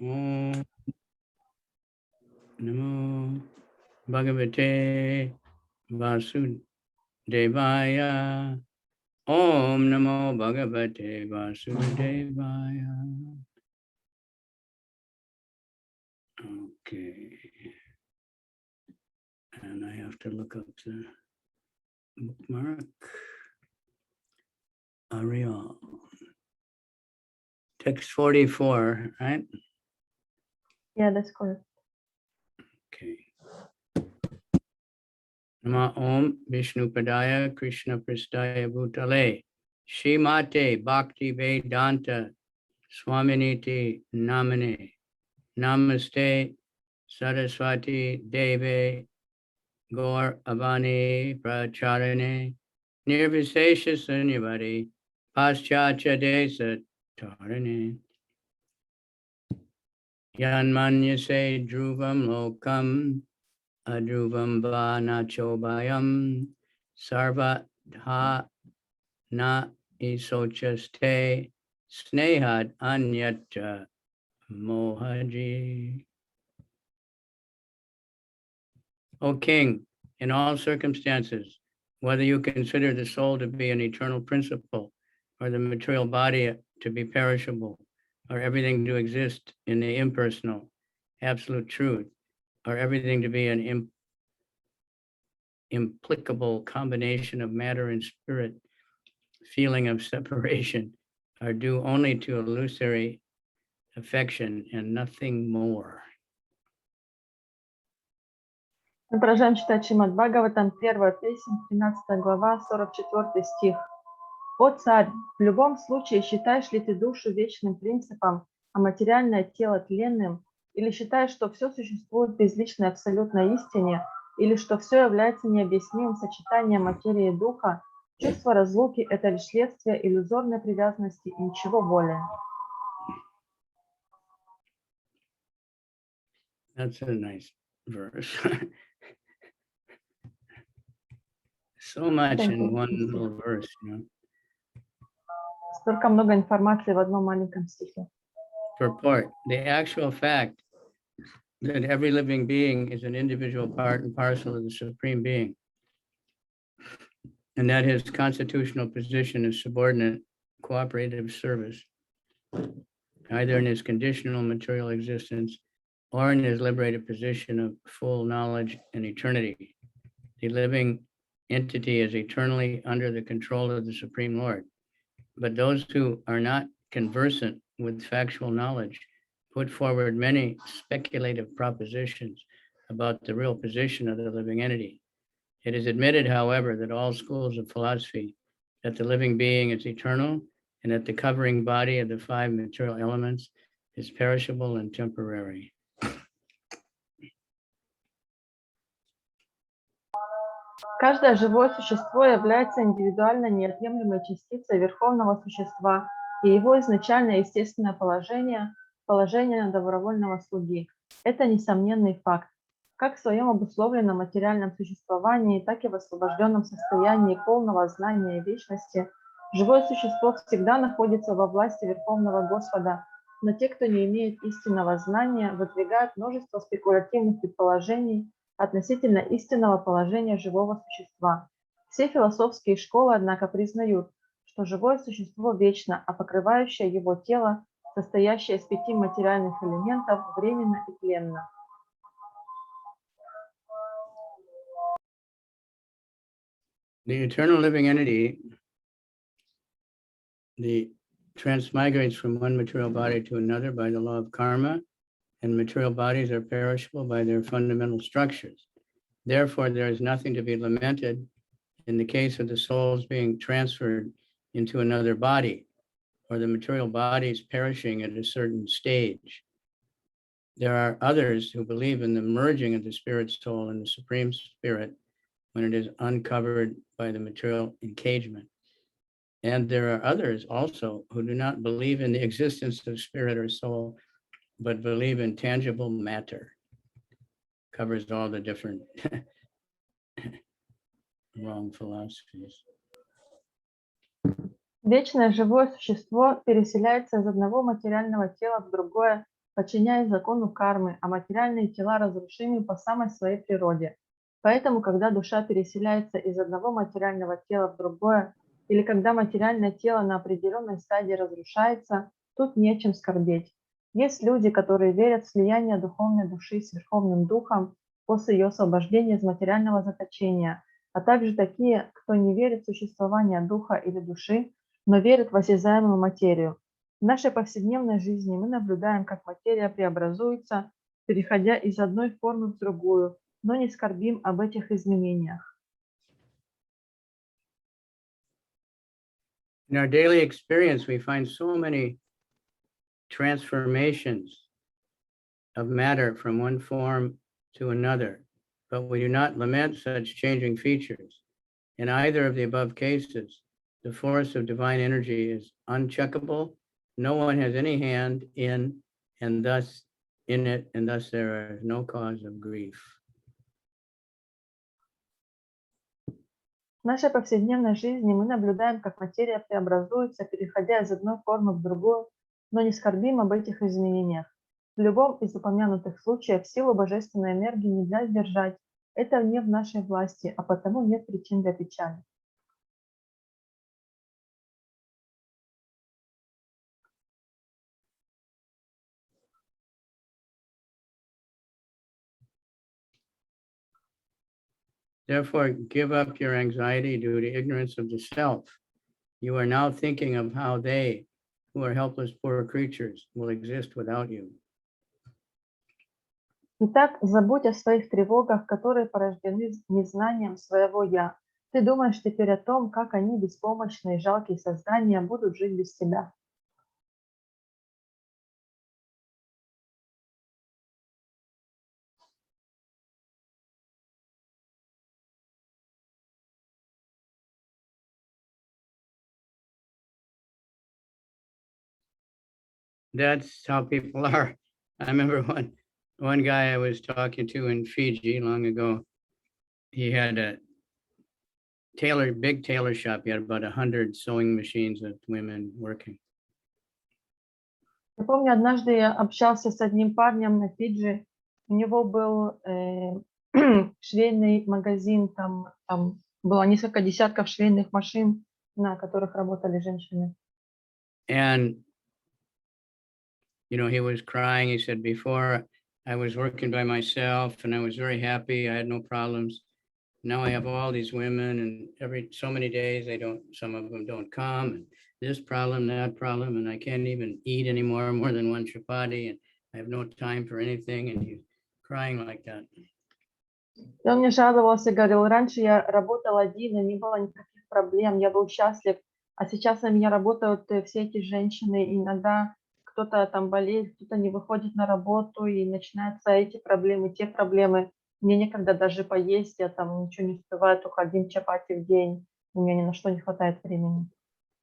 Om Namo Bhagavate Vasudevaya. Om Namo Bhagavate Vasudevaya. Okay. And I have to look up the bookmark. Ariel. Text 44, right? Yeah, that's correct. Okay. Nama Om Vishnu Padaya Krishna Pristaya Bhutale Shrimate Bhakti Vedanta Swaminiti Namane Namaste Saraswati Deve Gaur Avani Pracharane Nirvisesha Sunyavadi Paschacha Desa Tarane Yanmanyase Dhruvam Lokam Adruvam Va Nachobayam Sarvatha Na Isochaste Snehad Anyatra Mohaji. O King, in all circumstances, whether you consider the soul to be an eternal principle, or the material body to be perishable, or everything to exist in the impersonal, absolute truth, or everything to be an implicable combination of matter and spirit, feeling of separation, are due only to illusory affection and nothing more. Мы продолжаем читать Шримад Бхагаватам, 1 песнь, 13 глава, 44 стих. «О царь, в любом случае считаешь ли ты душу вечным принципом, а материальное тело тленным, или считаешь, что все существует в безличной абсолютной истине, или что все является необъяснимым сочетанием материи и духа, чувство разлуки – это лишь следствие иллюзорной привязанности и ничего более». That's a nice verse. So much in one little verse, you know. Столько много информации в одном маленьком стихе. Purport: the actual fact that every living being is an individual part and parcel of the Supreme Being, and that his constitutional position is subordinate cooperative service, either in his conditional material existence or in his liberated position of full knowledge and eternity. The living entity is eternally under the control of the Supreme Lord. But those who are not conversant with factual knowledge put forward many speculative propositions about the real position of the living entity. It is admitted, however, that all schools of philosophy, that the living being is eternal and that the covering body of the 5 material elements is perishable and temporary. Каждое живое существо является индивидуально неотъемлемой частицей Верховного Существа, и его изначальное естественное положение – положение добровольного слуги. Это несомненный факт. Как в своем обусловленном материальном существовании, так и в освобожденном состоянии полного знания и вечности, живое существо всегда находится во власти Верховного Господа, но те, кто не имеет истинного знания, выдвигают множество спекулятивных предположений относительно истинного положения живого существа. Все философские школы, однако, признают, что живое существо вечно, а покрывающее его тело, состоящее из 5 материальных элементов, временно и тленно. The eternal living entity, transmigrates from one material body to another by the law of karma, and material bodies are perishable by their fundamental structures. Therefore, there is nothing to be lamented in the case of the souls being transferred into another body, or the material bodies perishing at a certain stage. There are others who believe in the merging of the spirit soul and the Supreme Spirit when it is uncovered by the material encagement. And there are others also who do not believe in the existence of spirit or soul, but believe in tangible matter. Covers all the different wrong philosophies. Вечное живое существо переселяется из одного материального тела в другое подчиняясь закону кармы, а материальные тела разрушимы по самой своей природе. Поэтому, когда душа переселяется из одного материального тела в другое, или когда материальное тело на определенной стадии разрушается, тут не о чем скорбеть. Есть люди, которые верят в слияние духовной души с Верховным Духом после ее освобождения из материального заточения, а также такие, кто не верит в существование духа или души, но верит в осязаемую материю. В нашей повседневной жизни мы наблюдаем, как материя преобразуется, переходя из одной формы в другую, но не скорбим об этих изменениях. In our daily experience, we find so many transformations of matter from one form to another, but we do not lament such changing features. In either of the above cases, the force of divine energy is uncheckable. No one has any hand in it, and thus there is no cause of grief. В нашей повседневной жизни мы наблюдаем, как материя преобразуется, переходя из одной формы в другую, но не скорбим об этих изменениях. В любом из упомянутых случаев силу божественной энергии нельзя сдержать. Это не в нашей власти, а потому нет причин для печали. Therefore, give up your anxiety due to ignorance of the self. You are now thinking of how they, who are helpless poor creatures, will exist without you. Итак, забудь о своих тревогах, которые порождены незнанием своего «я». Ты думаешь теперь о том, как они, беспомощные и жалкие создания, будут жить без тебя. That's how people are. I remember one guy I was talking to in Fiji long ago. He had a big tailor shop. He had about 100 sewing machines with women working. Я помню, однажды я общался с одним парнем на Фиджи. У него был швейный магазин, там было несколько десятков швейных машин, на которых работали женщины. And he was crying. He said, before I was working by myself and I was very happy. I had no problems. Now I have all these women, and every so many days some of them don't come, and this problem, that problem, and I can't even eat anymore, more than one chapati, and I have no time for anything. And he's crying like that. И он мне жаловался, говорил, раньше я работал один, и не было никаких проблем, я был счастлив, а сейчас на меня работают все эти женщины, и иногда кто-то там болеет, кто-то не выходит на работу, и начинаются эти проблемы, те проблемы. Мне некогда даже поесть, я там ничего не успеваю, только один чапати в день, у меня ни на что не хватает времени.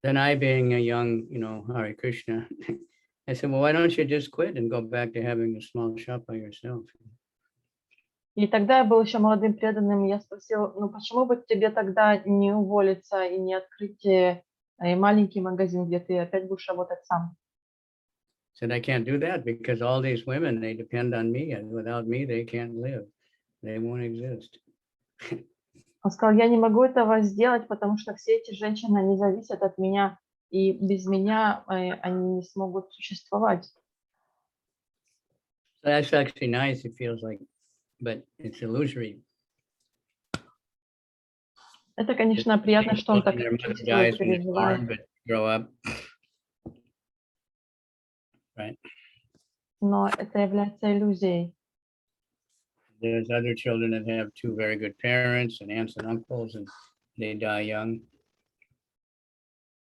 Then I, being a young, Hare Krishna, I said, well, why don't you just quit and go back to having a small shop by yourself? И тогда я был еще молодым преданным, и я спросил, почему бы тебе тогда не уволиться и не открыть маленький магазин, где ты опять будешь работать сам? Said, I can't do that because all these women, they depend on me, and without me, they can't live. They won't exist. Он сказал, я не могу этого сделать, потому что все эти женщины, они зависят от меня, и без меня они не смогут существовать. So that's actually nice, it feels like, but it's illusory. Это, конечно, приятно, что он так Their mother чувствует, dies when they're переживает. born, but grow up. Right. Но это является иллюзией. There's other children that have two very good parents and aunts and uncles, and they die young.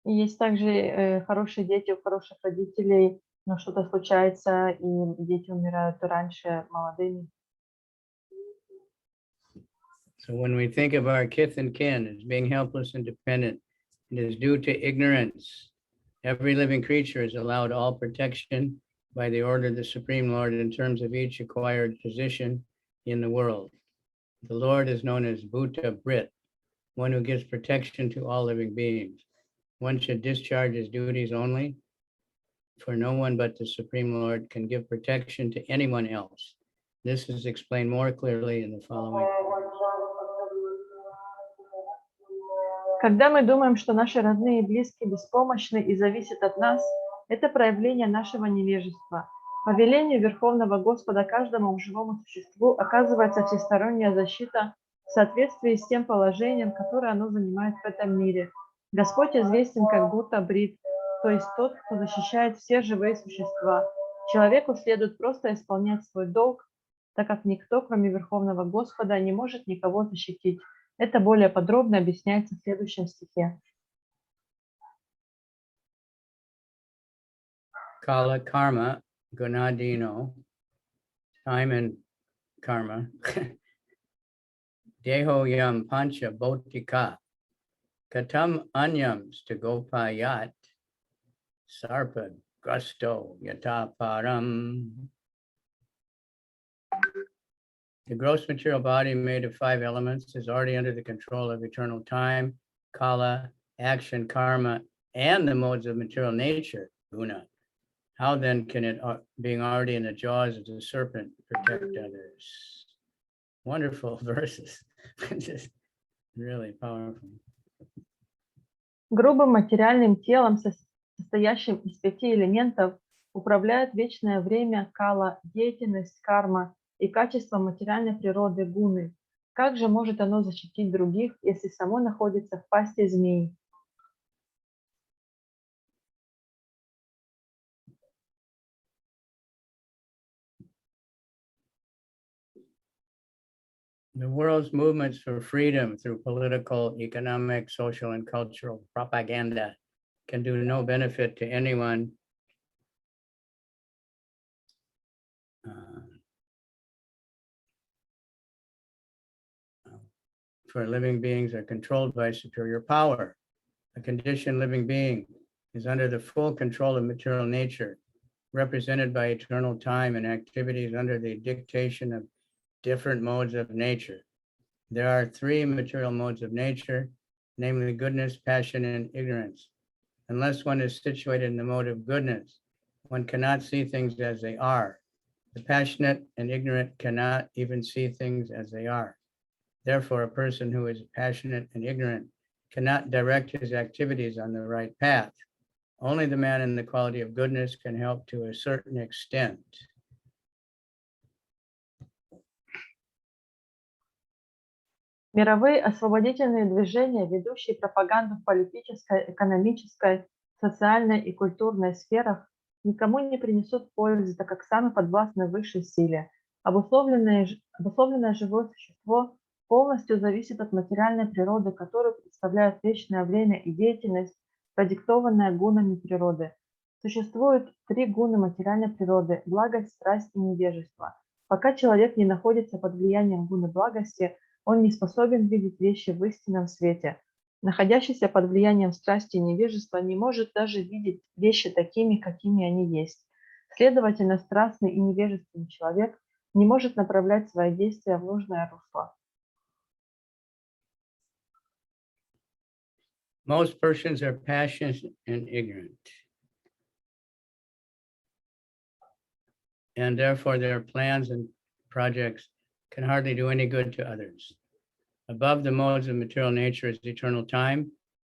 И есть также хорошие дети у хороших родителей, но что-то случается, и дети умирают раньше молодыми. So when we think of our kith and kin as being helpless and dependent, it is due to ignorance. Every living creature is allowed all protection by the order of the Supreme Lord in terms of each acquired position in the world. The Lord is known as Bhuta Brit, one who gives protection to all living beings. One should discharge his duties only for no one but the Supreme Lord can give protection to anyone else. This is explained more clearly in the following. Когда мы думаем, что наши родные и близкие беспомощны и зависят от нас, это проявление нашего невежества. По велению Верховного Господа каждому живому существу оказывается всесторонняя защита в соответствии с тем положением, которое оно занимает в этом мире. Господь известен как Dhṛtarāṣṭra, то есть тот, кто защищает все живые существа. Человеку следует просто исполнять свой долг, так как никто, кроме Верховного Господа, не может никого защитить. Это более подробно объясняется в следующем стихе. Kala karma gunadino, time and karma, deho yam pancha bhotika, katam anyam stagopayat, sarpa gusto yata param. The gross material body made of 5 elements is already under the control of eternal time, kala, action, karma, and the modes of material nature, guna. How then can it, being already in the jaws of the serpent, protect others? Wonderful verses. Just really powerful. Грубым материальным телом, состоящим из 5 элементов, управляет вечное время, кала, деятельность, карма и качество материальной природы гуны. Как же может оно защитить других, если само находится в пасти змеи? The world's movements for freedom through political, economic, social, and cultural propaganda can do no benefit to anyone for living beings are controlled by superior power. A conditioned living being is under the full control of material nature, represented by eternal time and activities under the dictation of different modes of nature. There are 3 material modes of nature, namely goodness, passion, and ignorance. Unless one is situated in the mode of goodness, one cannot see things as they are. The passionate and ignorant cannot even see things as they are. Therefore, a person who is passionate and ignorant cannot direct his activities on the right path. Only the man in the quality of goodness can help to a certain extent. Мировые освободительные движения, ведущие пропаганду в политической, экономической, социальной и культурной сферах, никому не принесут пользы, так как сами подвластны высшей силе. Обусловленное живое существо полностью зависит от материальной природы, которую представляют вечное время и деятельность, продиктованная гунами природы. Существует 3 гуны материальной природы – благость, страсть и невежество. Пока человек не находится под влиянием гуны благости, он не способен видеть вещи в истинном свете. Находящийся под влиянием страсти и невежества не может даже видеть вещи такими, какими они есть. Следовательно, страстный и невежественный человек не может направлять свои действия в нужное русло. Most persons are passionate and ignorant, and therefore their plans and projects can hardly do any good to others. Above the modes of material nature is eternal time,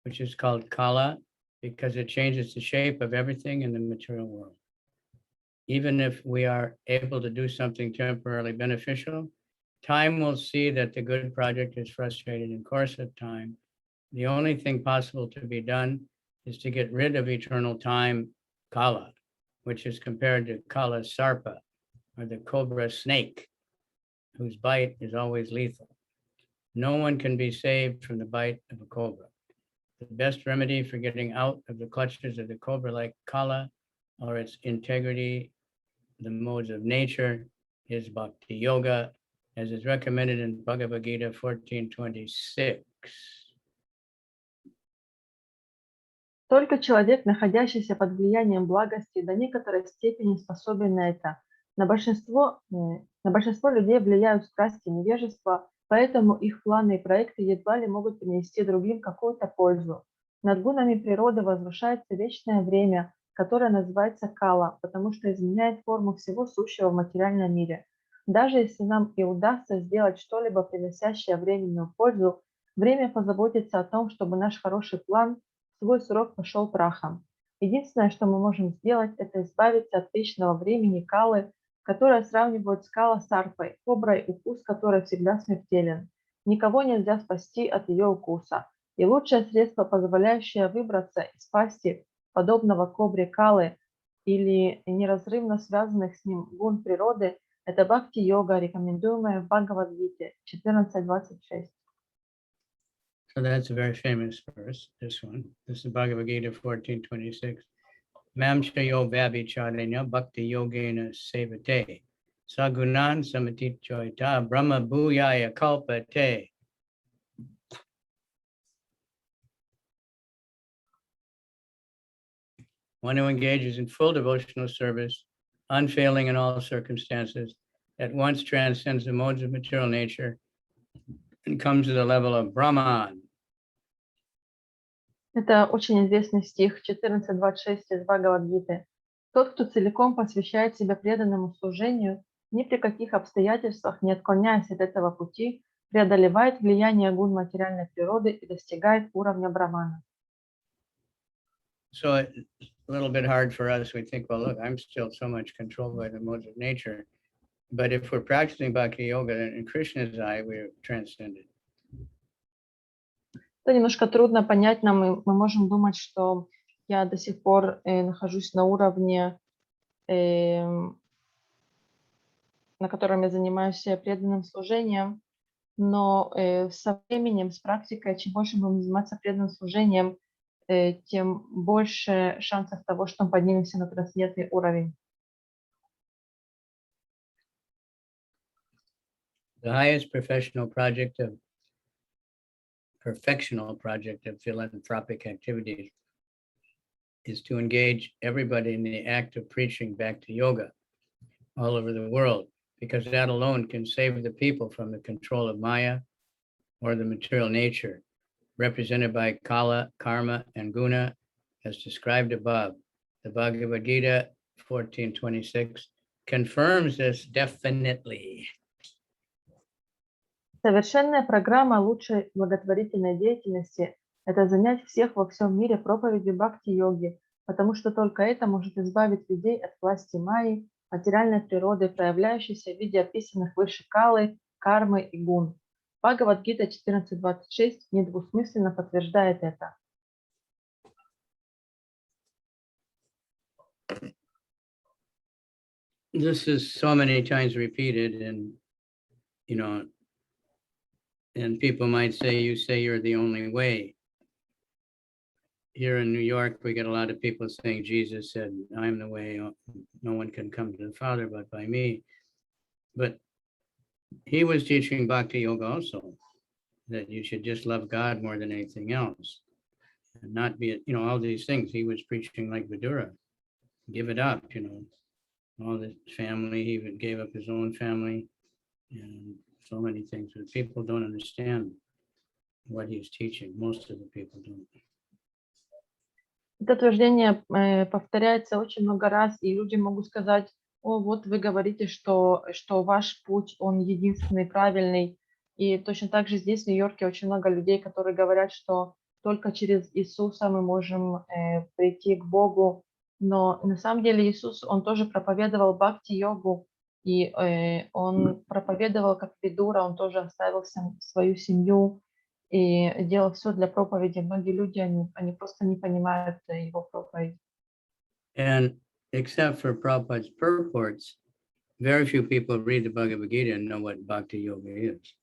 which is called kala, because it changes the shape of everything in the material world. Even if we are able to do something temporarily beneficial, time will see that the good project is frustrated in course of time. The only thing possible to be done is to get rid of eternal time, kala, which is compared to kala sarpa, or the cobra snake, whose bite is always lethal. No one can be saved from the bite of a cobra. The best remedy for getting out of the clutches of the cobra-like kala or its integrity, the modes of nature, is bhakti yoga, as is recommended in Bhagavad Gita 14:26. Только человек, находящийся под влиянием благости, до некоторой степени способен на это. На большинство людей влияют страсти и невежество, поэтому их планы и проекты едва ли могут принести другим какую-то пользу. Над гунами природы возвышается вечное время, которая называется кала, потому что изменяет форму всего сущего в материальном мире. Даже если нам и удастся сделать что-либо, приносящее временную пользу, время позаботится о том, чтобы наш хороший план в свой срок пошел прахом. Единственное, что мы можем сделать, это избавиться от вечного времени калы, которая сравнивают с кала-сарпой, коброй, укус которой всегда смертелен. Никого нельзя спасти от ее укуса. И лучшее средство, позволяющее выбраться из пасти подобного кобре калы или неразрывно связанных с ним гун природы, это бхакти-йога, рекомендуемая в Бхагавадгите 14.26. So that's a very famous verse, this one. This is Bhagavad Gita 14:26. Mam chayo vabhicharanya bhakti yogena sevate. Sagunan samatichoita brahma bhuyaya kalpate. One who engages in full devotional service, unfailing in all circumstances, at once transcends the modes of material nature and comes to the level of Brahman. Это очень известный стих 14.26 из Бхагавадгиты. Тот, кто целиком посвящает себя преданному служению, ни при каких обстоятельствах, не отклоняясь от этого пути, преодолевает влияние гун материальной природы и достигает уровня брамана. So it's a little bit hard for us. We think, well, look, I'm still so much controlled by the modes of nature. But if we're practicing Bhakti Yoga, then in Krishna's eye, we're transcended. Это немножко трудно понять нам, и мы можем думать, что я до сих пор нахожусь на уровне, на котором я занимаюсь преданным служением, но со временем, с практикой, чем больше мы будем заниматься преданным служением, тем больше шансов того, что мы поднимемся на трансцендентный уровень. The highest perfectional project of philanthropic activities is to engage everybody in the act of preaching Bhakti Yoga all over the world, because that alone can save the people from the control of Maya or the material nature, represented by Kala, Karma, and Guna, as described above. The Bhagavad Gita 14:26 confirms this definitely. Совершенная программа лучшей благотворительной деятельности – это занять всех во всем мире проповедью бхакти-йоги, потому что только это может избавить людей от власти майи, материальной природы, проявляющейся в виде описанных выше калы, кармы и гун. Бхагавад-гита 14.26 недвусмысленно подтверждает это. This is so many times repeated, and and people might say, you say you're the only way. Here in New York, we get a lot of people saying, Jesus said, I'm the way, no one can come to the Father but by me. But he was teaching Bhakti Yoga also, that you should just love God more than anything else. And not be, all these things. He was preaching like Vidura, give it up, all the family, he even gave up his own family, and so many things. But people don't understand what he's teaching. Most of the people don't. Это утверждение повторяется очень много раз, и люди могут сказать: о, вот вы говорите, что ваш путь, он единственный правильный. И точно так же здесь, в Нью-Йорке, очень много людей, которые говорят, что только через Иисуса мы можем прийти к Богу. Но на самом деле Иисус, он тоже проповедовал бхакти-йогу, и он проповедовал как Видура, он тоже оставил свою семью и делал все для проповеди. Многие люди, они просто не понимают его проповедь. And except for Prabhupada's purports, very few people read the Bhagavad Gita and know what Bhakti Yoga is.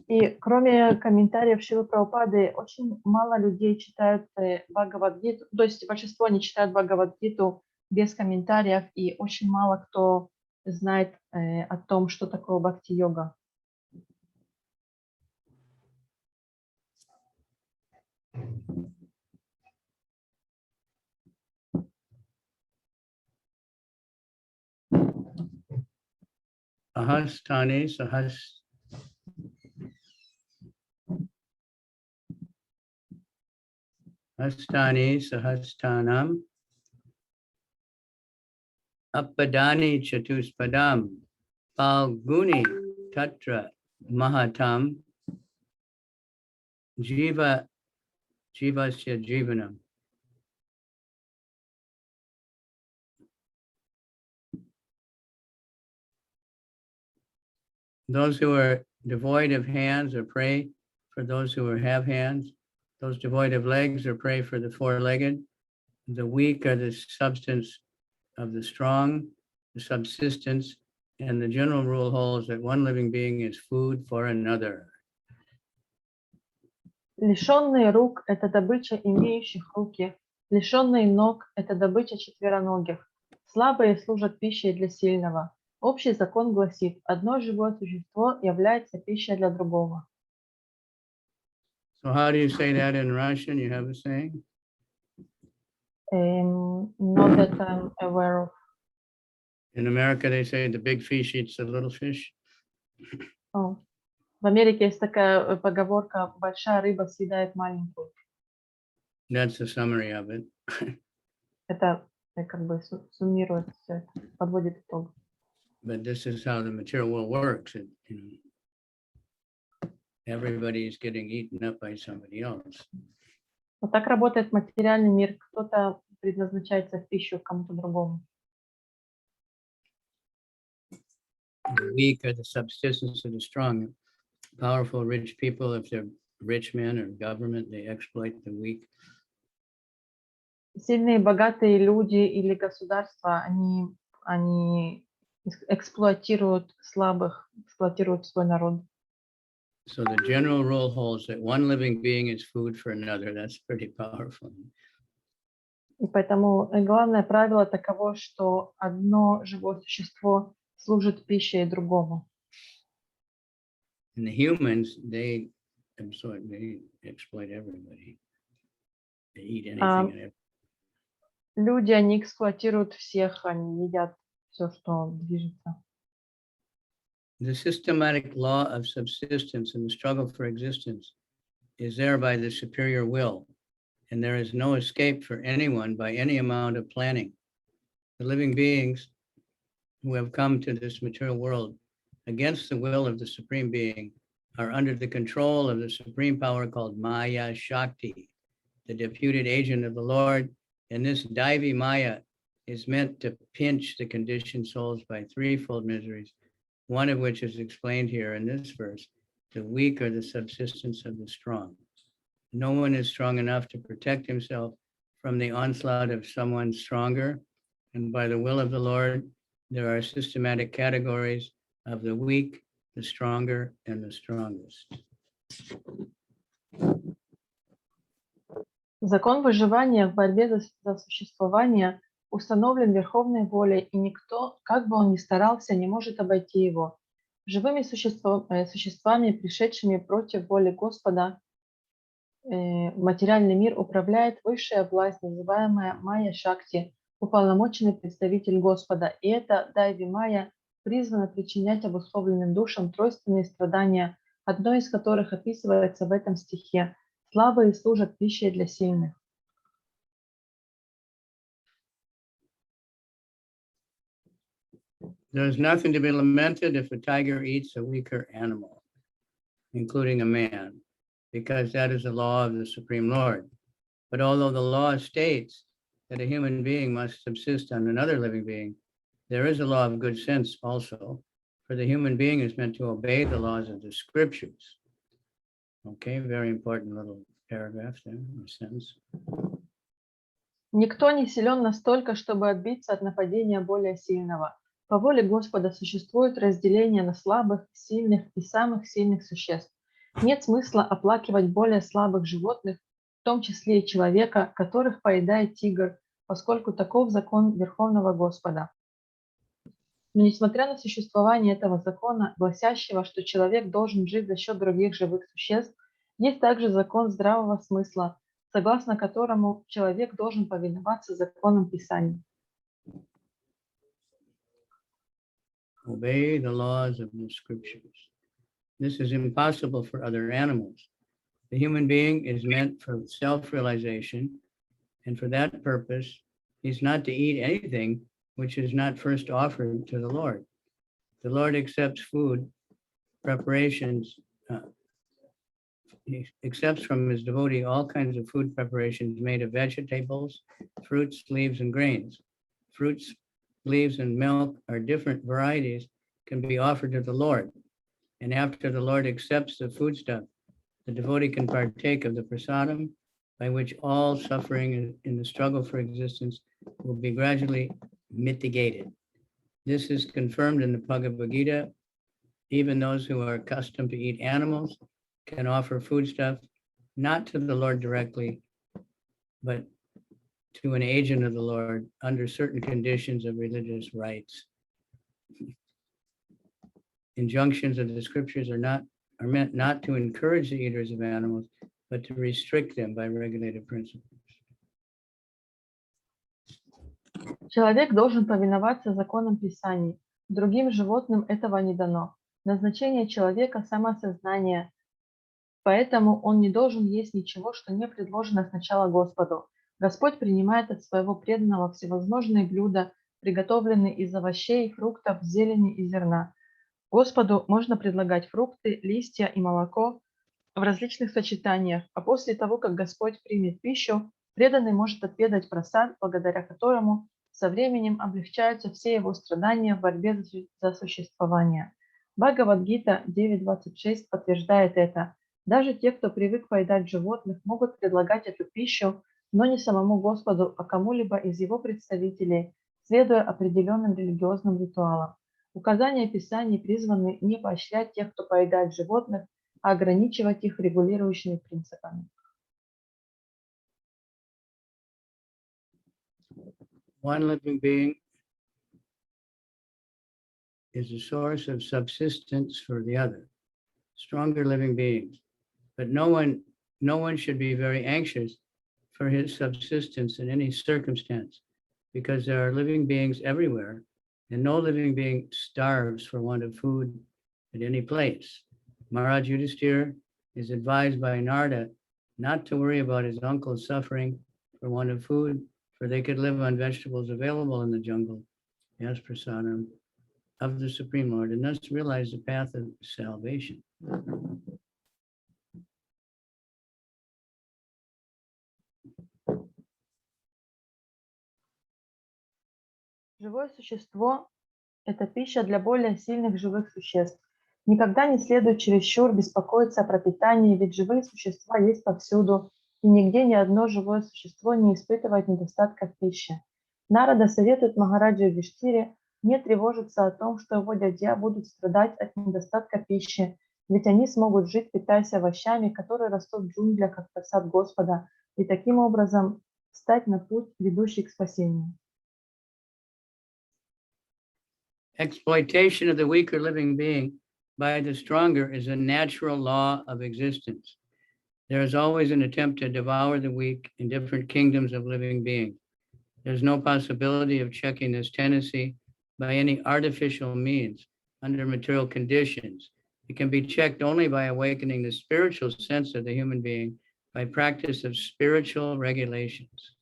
И кроме комментариев Шрилы Прабхупады, очень мало людей читают Бхагавад-гиту, то есть большинство не читают Бхагавад-гиту без комментариев, и очень мало кто знает о том, что такое бхакти-йога. Ahastani Hastani sahastanam appadani chatuspadam palguni tatra mahatam jivasya jivanam. Those who are devoid of hands are prey for those who have hands. Those devoid of legs are prey for the four-legged. The weak are the substance of the strong, the subsistence, and the general rule holds that one living being is food for another. Лишенные рук – это добыча имеющих руки. Лишенные ног – это добыча четвероногих. Слабые служат пищей для сильного. Общий закон гласит, одно живое существо является пищей для другого. So how do you say that in Russian? You have a saying? Not that I'm aware of. In America, they say the big fish eats the little fish. Oh. В Америке есть такая поговорка: большая рыба съедает маленькую. That's the summary of it. Это как бы суммирует все это, подводит итог. But this is how the material world works. Everybody's getting eaten up by somebody else. Вот так работает материальный мир. Кто-то предназначается в пищу кому-то другому. The weak are the subsistence of the strong. Powerful, rich people, if they're rich men or government, they exploit the weak. Сильные, богатые люди или государства, они эксплуатируют слабых, эксплуатируют свой народ. So the general rule holds that one living being is food for another. That's pretty powerful. И поэтому главное правило таково, что одно живое существо служит пищей другому. And the humans, they exploit everybody. They eat anything and everything. Люди, они эксплуатируют всех, они едят все, что движется. The systematic law of subsistence and the struggle for existence is there by the superior will, and there is no escape for anyone by any amount of planning. The living beings who have come to this material world against the will of the Supreme Being are under the control of the supreme power called Maya Shakti, the deputed agent of the Lord, and this Daivi Maya is meant to pinch the conditioned souls by threefold miseries, one of which is explained here in this verse. The weak are the subsistence of the strong. No one is strong enough to protect himself from the onslaught of someone stronger, and by the will of the Lord, there are systematic categories of the weak, the stronger, and the strongest. Закон выживания в борьбе за существование установлен верховной волей, и никто, как бы он ни старался, не может обойти его. Живыми существами, пришедшими против воли Господа, материальный мир управляет высшая власть, называемая Майя Шакти, уполномоченный представитель Господа. И эта Дайви Майя призвана причинять обусловленным душам тройственные страдания, одно из которых описывается в этом стихе. Слабые служат пищей для сильных. There's nothing to be lamented if a tiger eats a weaker animal, including a man, because that is the law of the Supreme Lord. But although the law states that a human being must subsist on another living being, there is a law of good sense also, for the human being is meant to obey the laws of the scriptures. Okay, very important little paragraph there, in a sense. Никто не силен настолько, чтобы отбиться от нападения более сильного. По воле Господа существует разделение на слабых, сильных и самых сильных существ. Нет смысла оплакивать более слабых животных, в том числе и человека, которых поедает тигр, поскольку таков закон Верховного Господа. Но несмотря на существование этого закона, гласящего, что человек должен жить за счет других живых существ, есть также закон здравого смысла, согласно которому человек должен повиноваться законам Писания. Obey the laws of the scriptures. This is impossible for other animals The human being is meant for self-realization, and for that purpose, he's not to eat anything which is not first offered to the Lord. The Lord accepts food preparations. He accepts from his devotee all kinds of food preparations made of vegetables, fruits, leaves, and grains. Fruits, leaves, and milk are different varieties, can be offered to the Lord. And after the Lord accepts the foodstuff, the devotee can partake of the prasadam, by which all suffering in the struggle for existence will be gradually mitigated. This is confirmed in the Bhagavad Gita. Even those who are accustomed to eat animals can offer foodstuff, not to the Lord directly, but to an agent of the Lord under certain conditions of religious rites. Injunctions of the scriptures are meant not to encourage the eaters of animals, but to restrict them by regulated principles. Человек должен повиноваться законам Писаний. Другим животным этого не дано. Назначение человека – самосознание, поэтому он не должен есть ничего, что не предложено сначала Господу. Господь принимает от своего преданного всевозможные блюда, приготовленные из овощей, фруктов, зелени и зерна. Господу можно предлагать фрукты, листья и молоко в различных сочетаниях, а после того, как Господь примет пищу, преданный может отведать прасад, благодаря которому со временем облегчаются все его страдания в борьбе за существование. Бхагавад-гита 9.26 подтверждает это. Даже те, кто привык поедать животных, могут предлагать эту пищу, но не самому Господу, а кому-либо из его представителей, следуя определенным религиозным ритуалам. Указания Писаний призваны не поощрять тех, кто поедает животных, а ограничивать их регулирующими принципами. One living being is a source of subsistence for the other, stronger living beings. But no one should be very anxious for his subsistence in any circumstance, because there are living beings everywhere, and no living being starves for want of food at any place. Maharaj Yudhishthira is advised by Narada not to worry about his uncle's suffering for want of food, for they could live on vegetables available in the jungle, as prasadam of the Supreme Lord, and thus realize the path of salvation. Живое существо – это пища для более сильных живых существ. Никогда не следует чересчур беспокоиться о пропитании, ведь живые существа есть повсюду, и нигде ни одно живое существо не испытывает недостатка в пище. Нарада советует Махараджу Юдхиштире не тревожиться о том, что его дядя будут страдать от недостатка пищи, ведь они смогут жить, питаясь овощами, которые растут в джунглях, как просад Господа, и таким образом встать на путь, ведущий к спасению. Exploitation of the weaker living being by the stronger is a natural law of existence. There is always an attempt to devour the weak in different kingdoms of living beings. There's no possibility of checking this tendency by any artificial means under material conditions. It can be checked only by awakening the spiritual sense of the human being by practice of spiritual regulations.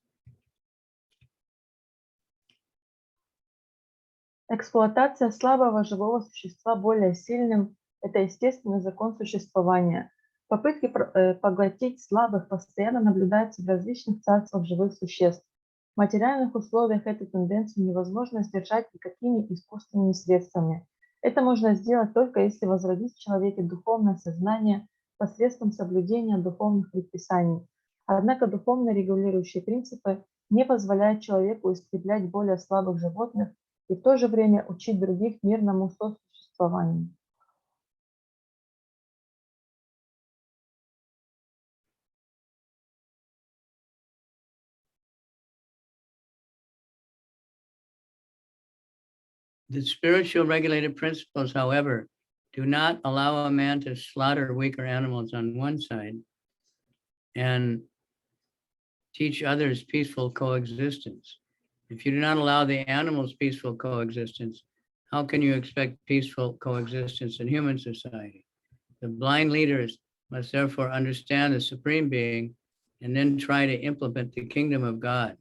Эксплуатация слабого живого существа более сильным – это естественный закон существования. Попытки поглотить слабых постоянно наблюдаются в различных царствах живых существ. В материальных условиях эту тенденцию невозможно сдержать никакими искусственными средствами. Это можно сделать только если возродить в человеке духовное сознание посредством соблюдения духовных предписаний. Однако духовно регулирующие принципы не позволяют человеку истреблять более слабых животных и в то же время учить других мирному сосуществованию. The spiritual regulated principles, however, do not allow a man to slaughter weaker animals on one side and teach others peaceful coexistence. If you do not allow the animals peaceful coexistence, how can you expect peaceful coexistence in human society? The blind leaders must therefore understand the Supreme Being and then try to implement the kingdom of God.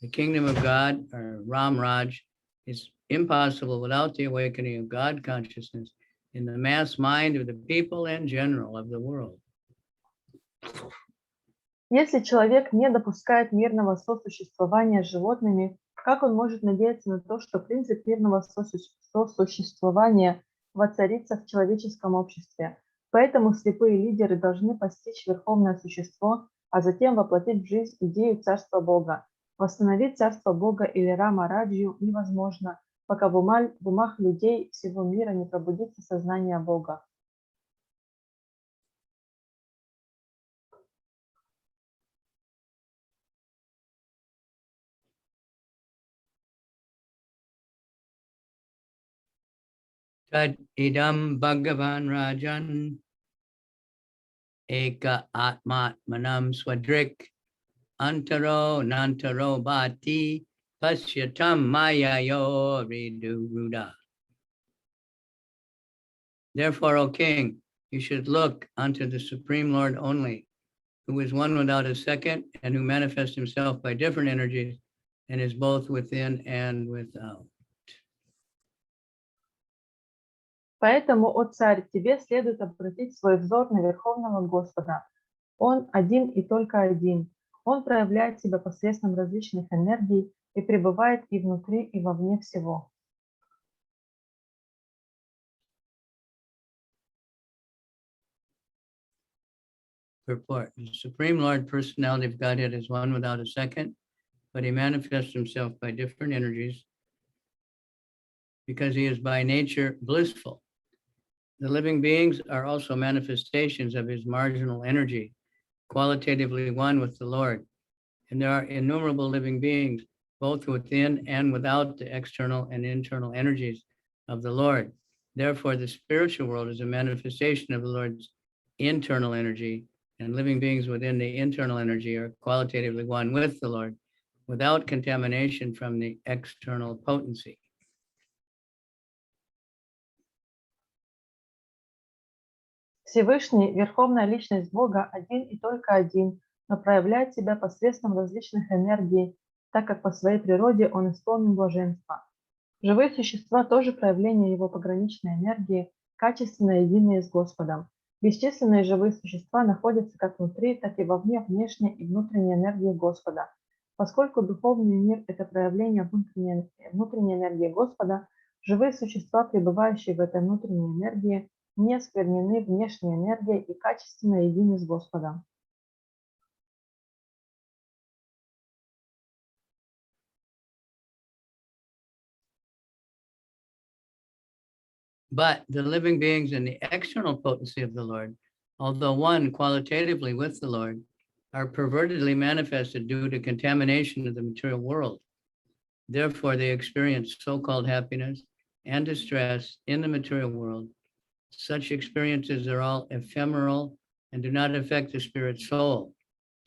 The kingdom of God, or Ram Raj, is impossible without the awakening of God consciousness in the mass mind of the people in general of the world. Если человек не допускает мирного сосуществования с животными, как он может надеяться на то, что принцип мирного сосуществования воцарится в человеческом обществе? Поэтому слепые лидеры должны постичь Верховное Существо, а затем воплотить в жизнь идею Царства Бога. Восстановить Царство Бога или Рама Раджью невозможно, пока в умах людей всего мира не пробудится сознание Бога. Tad idam Bhagavan Rajan eka atmat manam swadrik antaro nantaro bhati pasyatam mayayo ridu ruda. Therefore, O King, you should look unto the Supreme Lord only, who is one without a second and who manifests himself by different energies and is both within and without. Поэтому, о царь, тебе следует обратить свой взор на Верховного Господа. Он один и только один. Он проявляет себя посредством различных энергий и пребывает и внутри, и вовне всего. Purport. The Supreme Lord, Personality of Godhead, is one without a second, but he manifests himself by different energies because he is by nature blissful. The living beings are also manifestations of his marginal energy, qualitatively one with the Lord. And there are innumerable living beings, both within and without the external and internal energies of the Lord. Therefore, the spiritual world is a manifestation of the Lord's internal energy, and living beings within the internal energy are qualitatively one with the Lord, without contamination from the external potency. Всевышний, Верховная Личность Бога, один и только один, но проявляет себя посредством различных энергий, так как по своей природе он исполнен блаженства. Живые существа тоже проявление его пограничной энергии, качественно единые с Господом. Бесчисленные живые существа находятся как внутри, так и вовне внешней и внутренней энергии Господа. Поскольку духовный мир – это проявление внутренней энергии Господа, живые существа, пребывающие в этой внутренней энергии, не осквернены внешней энергией и качественно едины с Господом. But the living beings in the external potency of the Lord, although one qualitatively with the Lord, are pervertedly manifested due to contamination of the material world. Therefore, they experience so-called happiness and distress in the material world. Such experiences are all ephemeral and do not affect the spirit soul.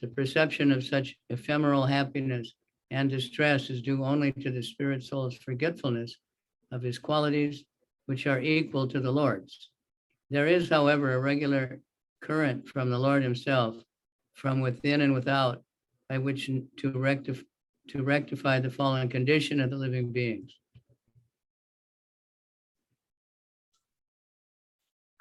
The perception of such ephemeral happiness and distress is due only to the spirit soul's forgetfulness of his qualities, which are equal to the Lord's. There is, however, a regular current from the Lord himself, from within and without, by which to rectify the fallen condition of the living beings.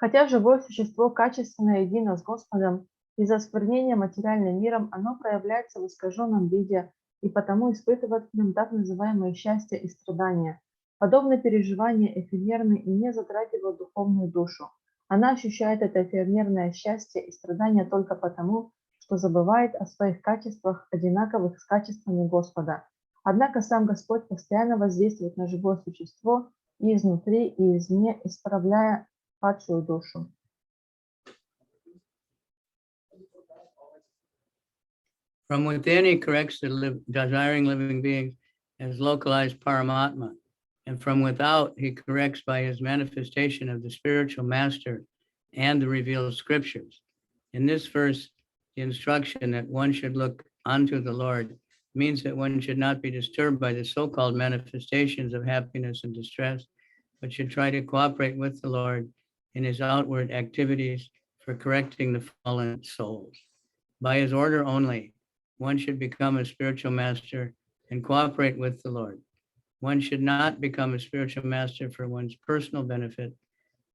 Хотя живое существо качественно едино с Господом, из-за осквернения материальным миром оно проявляется в искаженном виде и потому испытывает в нем так называемое счастье и страдания. Подобные переживания эфемерны и не затрагивают духовную душу. Она ощущает это эфемерное счастье и страдания только потому, что забывает о своих качествах, одинаковых с качествами Господа. Однако сам Господь постоянно воздействует на живое существо и изнутри, и извне, исправляя падшую душу. From within, he corrects the desiring living beings as localized Paramatma. And from without, he corrects by his manifestation of the spiritual master and the revealed scriptures. In this verse, the instruction that one should look unto the Lord means that one should not be disturbed by the so-called manifestations of happiness and distress, but should try to cooperate with the Lord in his outward activities for correcting the fallen souls. By his order only, one should become a spiritual master and cooperate with the Lord. One should not become a spiritual master for one's personal benefit,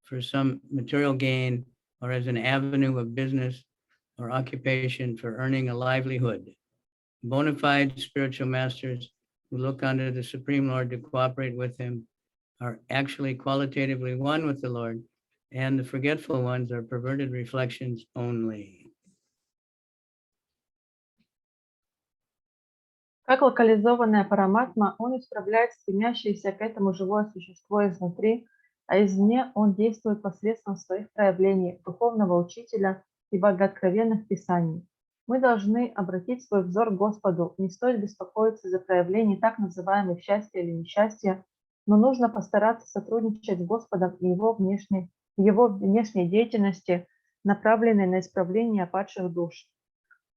for some material gain, or as an avenue of business or occupation for earning a livelihood. Bona fide spiritual masters who look unto the Supreme Lord to cooperate with him are actually qualitatively one with the Lord, and the forgetful ones are perverted reflections only. Как локализованная параматма, он исправляет стремящееся к этому живое существо изнутри, а извне он действует посредством своих проявлений духовного учителя и богооткровенных писаний. Мы должны обратить свой взор к Господу, не стоит беспокоиться за проявление так называемых счастья или несчастья, но нужно постараться сотрудничать с Господом и его внешней деятельности, направленной на исправление падших душ.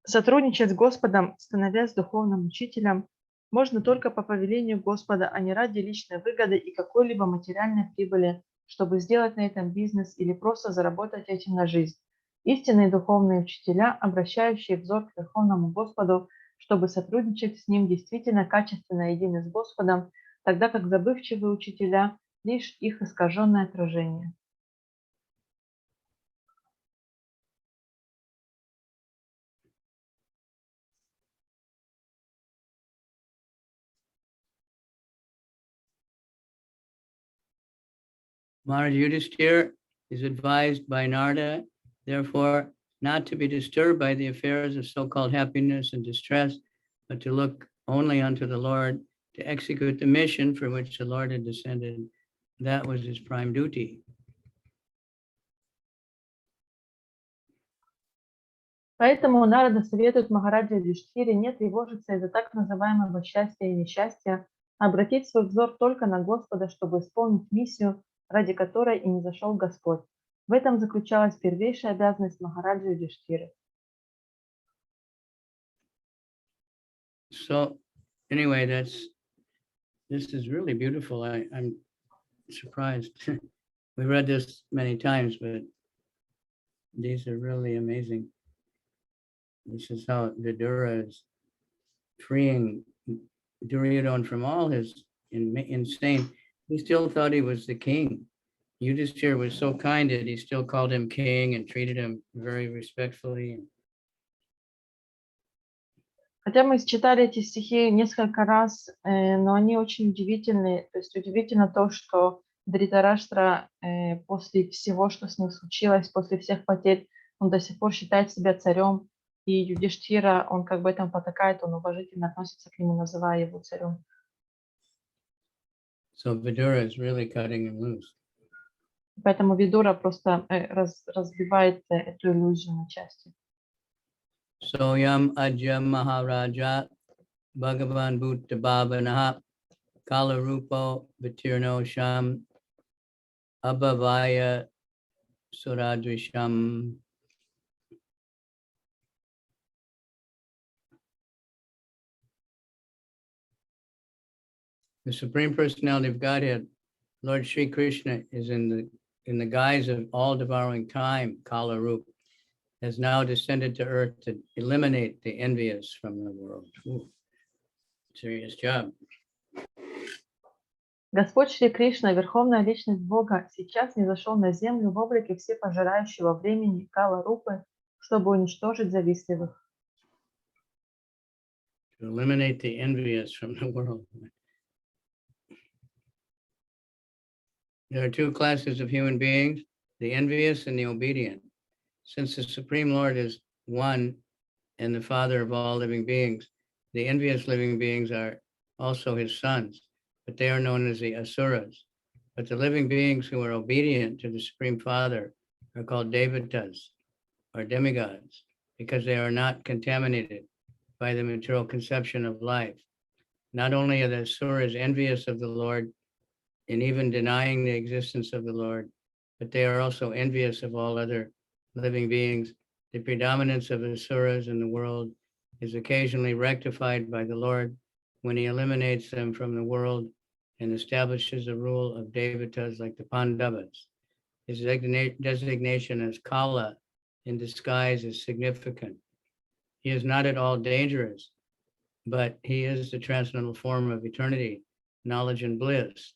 Сотрудничать с Господом, становясь духовным учителем, можно только по повелению Господа, а не ради личной выгоды и какой-либо материальной прибыли, чтобы сделать на этом бизнес или просто заработать этим на жизнь. Истинные духовные учителя, обращающие взор к Верховному Господу, чтобы сотрудничать с Ним, действительно качественно едины с Господом, тогда как забывчивые учителя – лишь их искаженное отражение. Maharaj Yudhishthira is advised by Narada, therefore, not to be disturbed by the affairs of so-called happiness and distress, but to look only unto the Lord, to execute the mission for which the Lord had descended. That was his prime duty. Поэтому Нарада советует Махараджа Юдхиштхире не тревожиться из-за так называемого счастья и несчастья, а обратить свой взор только на Господа, чтобы исполнить миссию, ради которой и низошел Господь. В этом заключалась первейшая обязанность Махараджа Юдхиштхиры. So anyway, this is really beautiful. I'm surprised. We read this many times, but these are really amazing. This is how Vidura is freeing Duryodhana from all his insane. He still thought he was the king. Yudhishthira was so kind that he still called him king and treated him very respectfully. Хотя мы читали эти стихи несколько раз, но они очень удивительны. То есть удивительно то, что Dhṛtarāṣṭra после всего, что с ним случилось, после всех потерь, он до сих пор считает себя царем. И Юдхиштхира, он как бы этом потакает, он уважительно относится к нему, называя его царем. So Vidura is really cutting him loose. Поэтому Видура просто разбивает эту иллюзию на части. Soyam Ajya Maharaja Bhagavan Bhutta Bhavanaha Kala Rupo Vitirno Sham Abhavaya Suradrisham. The Supreme Personality of Godhead, Lord Sri Krishna, is in the guise of all-devouring time, Kala Rupa, has now descended to earth to eliminate the envious from the world. Ooh, serious job. Господь Шри Кришна, Верховная Личность Бога, сейчас низошел на землю в облике всепожирающего времени Кала Рупы, чтобы уничтожить завистливых. To eliminate the envious from the world. There are two classes of human beings, the envious and the obedient. Since the Supreme Lord is one and the Father of all living beings, the envious living beings are also his sons, but they are known as the asuras. But the living beings who are obedient to the Supreme Father are called devatas, or demigods, because they are not contaminated by the material conception of life. Not only are the asuras envious of the Lord and even denying the existence of the Lord, but they are also envious of all other living beings. The predominance of asuras in the world is occasionally rectified by the Lord when he eliminates them from the world and establishes a rule of devatas like the Pandavas. His designation as Kala in disguise is significant. He is not at all dangerous, but he is the transcendental form of eternity, knowledge, and bliss.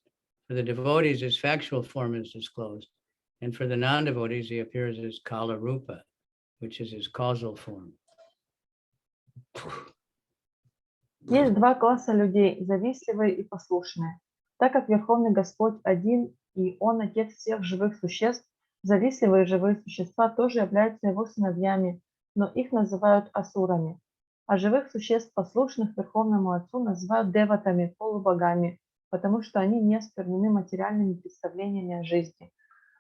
For the devotees, his factual form is disclosed, and for the non-devotees, he appears as Kala Rupa, which is his causal form. Есть два класса людей, завистливые и послушные. Так как Верховный Господь один, и Он Отец всех живых существ, завистливые живые существа тоже являются Его сыновьями, но их называют асурами. А живых существ, послушных Верховному Отцу, называют деватами, полубогами, потому что они не осквернены материальными представлениями о жизни.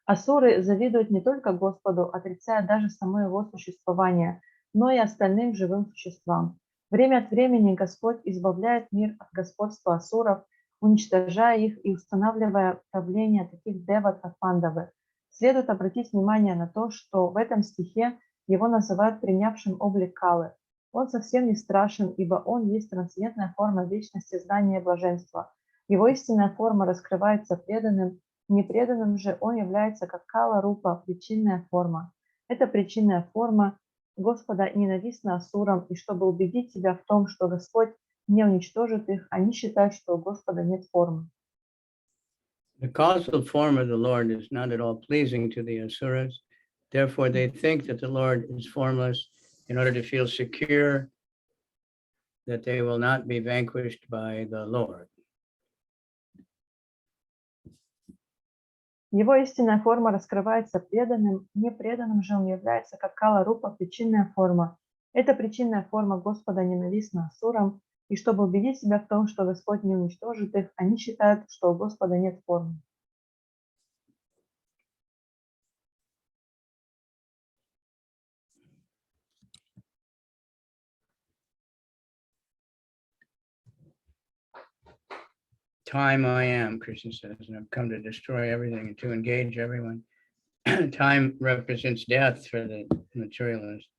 Асуры завидуют не только Господу, отрицая даже само Его существование, но и остальным живым существам. Время от времени Господь избавляет мир от господства асуров, уничтожая их и устанавливая правление таких деват, как пандавы. Следует обратить внимание на то, что в этом стихе его называют принявшим облик Калы. Он совсем не страшен, ибо он есть трансцендентная форма вечности, знания и блаженства. Его истинная форма раскрывается преданным, непреданным же он является как Кала Рупа, причинная форма. Эта причинная форма Господа ненавистна асурам, и чтобы убедить себя в том, что Господь не уничтожит их, они считают, что у Господа нет формы. The causal form of the Lord is not at all pleasing to the asuras. Therefore, they think that the Lord is formless in order to feel secure that they will not be vanquished by the Lord. Его истинная форма раскрывается преданным, непреданным же он является как Кала Рупа, причинная форма. Эта причинная форма Господа ненавистна асурам, и чтобы убедить себя в том, что Господь не уничтожит их, они считают, что у Господа нет формы. Time I am, Krishna says, and I've come to destroy everything and to engage everyone. Time represents death for the materialist.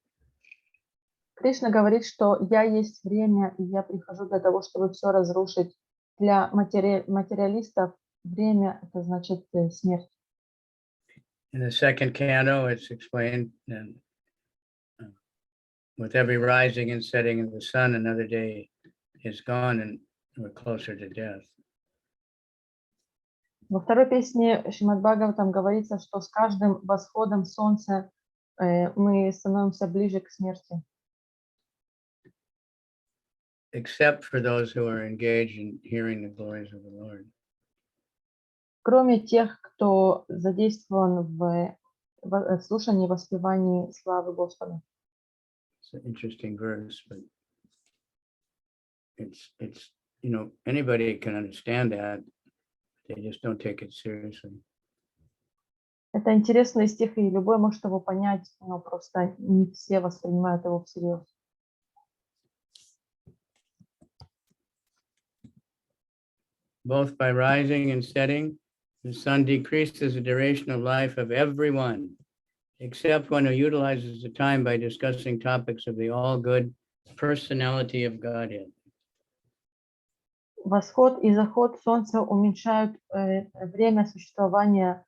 Кришна говорит, что «я есть время, и я прихожу для того, чтобы все разрушить». Для материалистов время – это значит смерть. In the second canto, it's explained that with every rising and setting of the sun, another day is gone and we're closer to death. Во второй песне Шримад Бхагаватам говорится, что с каждым восходом солнца мы становимся ближе к смерти. Except for those who are engaged in hearing the glories of the Lord. Кроме тех, кто задействован в слушании и воспевании славы Господа. It's an interesting verse, but it's anybody can understand that. They just don't take it seriously. Это интересный стих, и любой может его понять, но просто не все воспринимают его всерьез. Both by rising and setting, the sun decreases the duration of life of everyone, except one who utilizes the time by discussing topics of the all-good personality of Godhead. Восход и заход солнца уменьшают время существования,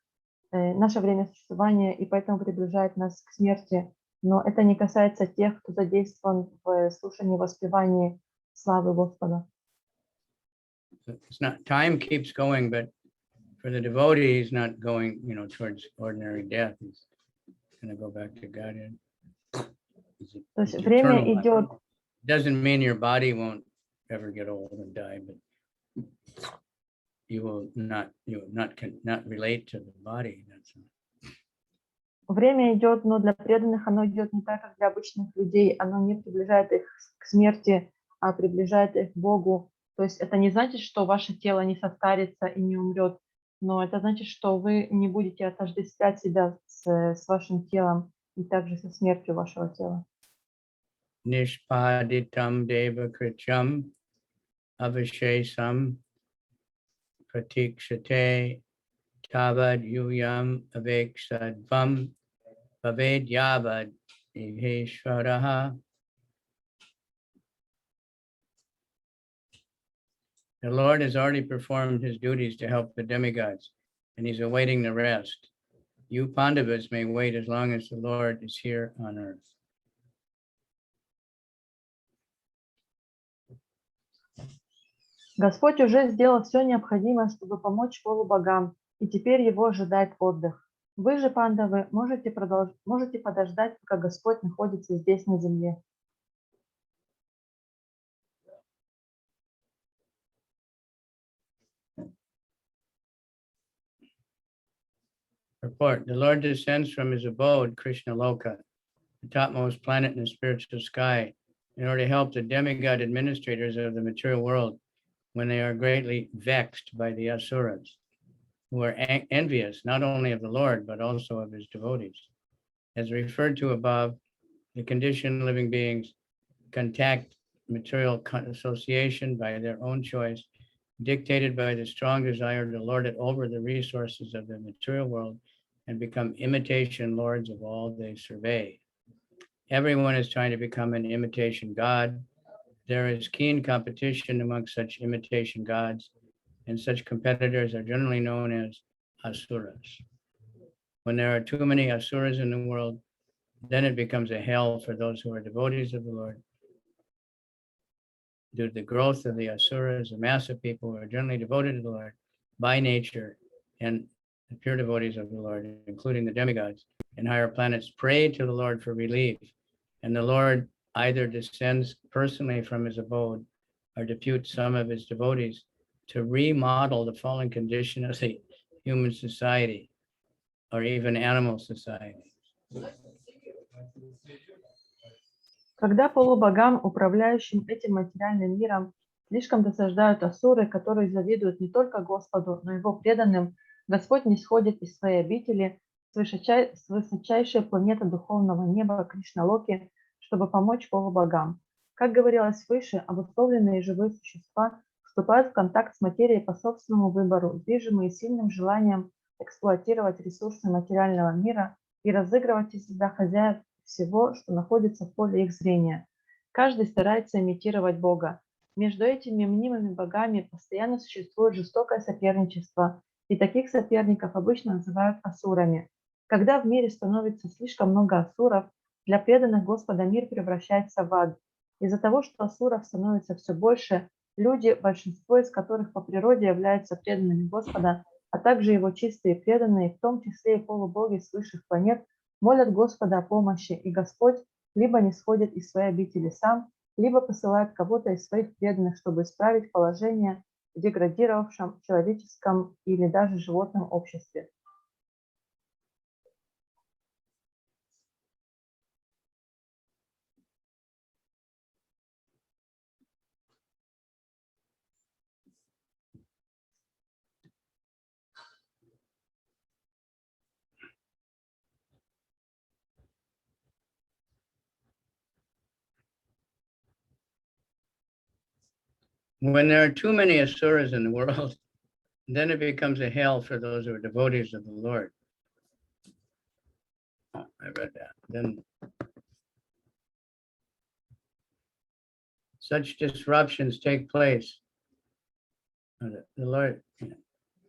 наше время существования, и поэтому приближает нас к смерти. Но это не касается тех, кто задействован в слушании и воспевании славы Господа. It's not, time keeps going, but for the devotee, he's not going, towards ordinary death. He's going to go back to Godhead. То есть время идет. Doesn't mean your body won't ever get old and die, but you will not relate to the body. Время идет, но для преданных оно идет не так, как для обычных людей. Оно не приближает их к смерти, а приближает их к Богу. То есть это не значит, что ваше тело не состарится и не умрет, но это значит, что вы не будете отождествлять себя с вашим телом и также со смертью вашего тела. Nishpaditam deva krityam avashesam pratikshate tavad yuyam aveksadvam bhaved yavad iheshvaraha. The Lord has already performed his duties to help the demigods, and he's awaiting the rest. You Pandavas may wait as long as the Lord is here on earth. Господь уже сделал все необходимое, чтобы помочь полубогам, и теперь его ожидает отдых. Вы же, пандавы, можете подождать, пока Господь находится здесь на земле. Report, the Lord descends from his abode, Krishna Loka, the topmost planet in the spiritual sky, in order to help the demigod administrators of the material world when they are greatly vexed by the asuras, who are envious not only of the Lord, but also of his devotees. As referred to above, the conditioned living beings contact material association by their own choice, dictated by the strong desire to lord it over the resources of the material world and become imitation lords of all they survey. Everyone is trying to become an imitation god. There is keen competition among such imitation gods, and such competitors are generally known as asuras. When there are too many asuras in the world, then it becomes a hell for those who are devotees of the Lord. Due to the growth of the asuras, a mass of people who are generally devoted to the Lord by nature, and the pure devotees of the Lord, including the demigods and higher planets, pray to the Lord for relief, and the Lord either descends personally from his abode or deputes some of his devotees to remodel the fallen condition of the human society or even animal society. Когда полубогам, управляющим этим материальным миром, слишком досаждают асуры, которые завидуют не только Господу, но и его преданным, Господь нисходит из своей обители с высочайшей планеты духовного неба Кришна-Локи, чтобы помочь полубогам. Как говорилось выше, обусловленные живые существа вступают в контакт с материей по собственному выбору, движимые сильным желанием эксплуатировать ресурсы материального мира и разыгрывать из себя хозяев всего, что находится в поле их зрения. Каждый старается имитировать Бога. Между этими мнимыми богами постоянно существует жестокое соперничество, и таких соперников обычно называют асурами. Когда в мире становится слишком много асуров, для преданных Господа мир превращается в ад. Из-за того, что асуров становится все больше, люди, большинство из которых по природе являются преданными Господа, а также его чистые преданные, в том числе и полубоги с высших планет, молят Господа о помощи, и Господь либо не сходит из своей обители сам, либо посылает кого-то из своих преданных, чтобы исправить положение в деградировавшем человеческом или даже животном обществе. When there are too many asuras in the world, then it becomes a hell for those who are devotees of the Lord. Oh, I read that. Then such disruptions take place.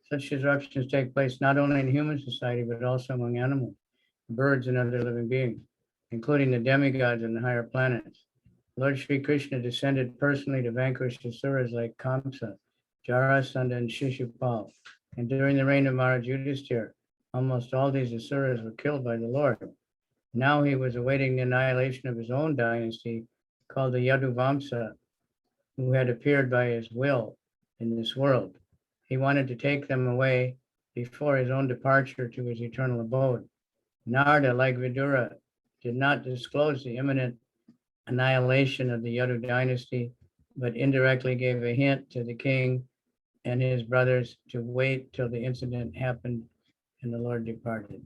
Such disruptions take place not only in human society, but also among animals, birds, and other living beings, including the demigods and the higher planets. Lord Sri Krishna descended personally to vanquish asuras like Kamsa, Jarasandha, and Shishupal. And during the reign of Maharaj Yudhisthira, almost all these asuras were killed by the Lord. Now he was awaiting the annihilation of his own dynasty, called the Yaduvamsa, who had appeared by his will in this world. He wanted to take them away before his own departure to his eternal abode. Narada, like Vidura, did not disclose the imminent annihilation of the Yadu dynasty, but indirectly gave a hint to the king and his brothers to wait till the incident happened and the Lord departed.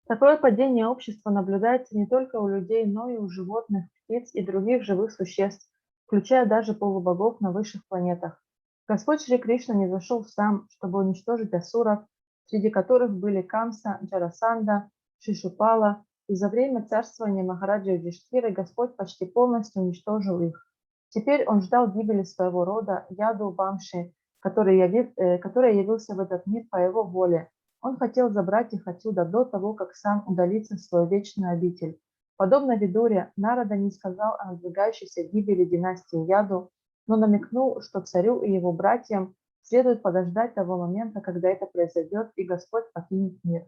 Такое падение общества наблюдается не только у людей, но и у животных, птиц и других живых существ, включая даже полубогов на высших планетах. Господь Шри Кришна не зашел сам, чтобы уничтожить асуров, среди которых были Камса, Джарасанда, Шишупала, и за время царствования Махараджа Юдхиштхиры Господь почти полностью уничтожил их. Теперь он ждал гибели своего рода, Яду Вамши, который явился в этот мир по его воле. Он хотел забрать их отсюда до того, как сам удалится в свою вечную обитель. Подобно Видуре, Нарада не сказал о надвигающейся гибели династии Яду, но намекнул, что царю и его братьям следует подождать того момента, когда это произойдет, и Господь покинет мир.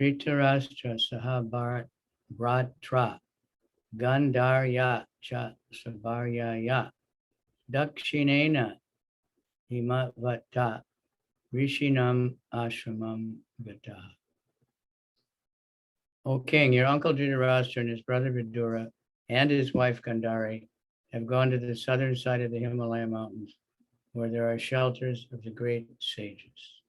Dhṛtarāṣṭra Sahabharatra Gandharya cha Sabaryaya Dakshinena Himavata Rishinam Ashramam Gata. O king, your uncle Dhṛtarāṣṭra and his brother Vidura and his wife Gandhari have gone to the southern side of the Himalaya mountains, where there are shelters of the great sages.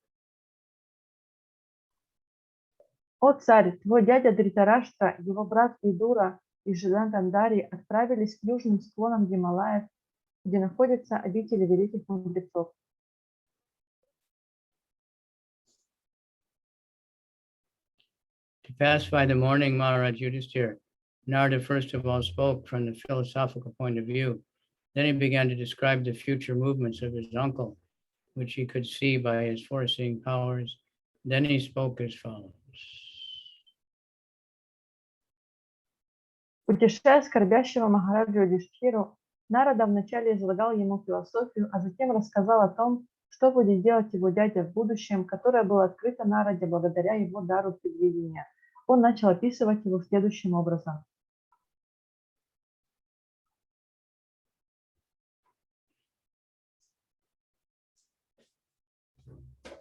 О царь, твой дядя Dhṛtarāṣṭra, его брат Видура и жена Гандари отправились к южным склонам Гималаев, где находятся обители великих мудрецов. To pacify the mourning Maharaj Yudhisthira, Narada first of all spoke from the philosophical point of view. Then he began to describe the future movements of his uncle, which he could see by his foreseeing powers. Then he spoke as follows. Утешая скорбящего Махараджу Юдхишthиру, Нарада вначале излагал ему философию, а затем рассказал о том, что будет делать его дядя в будущем, которое было открыто Нараде благодаря его дару предвидения. Он начал описывать его следующим образом.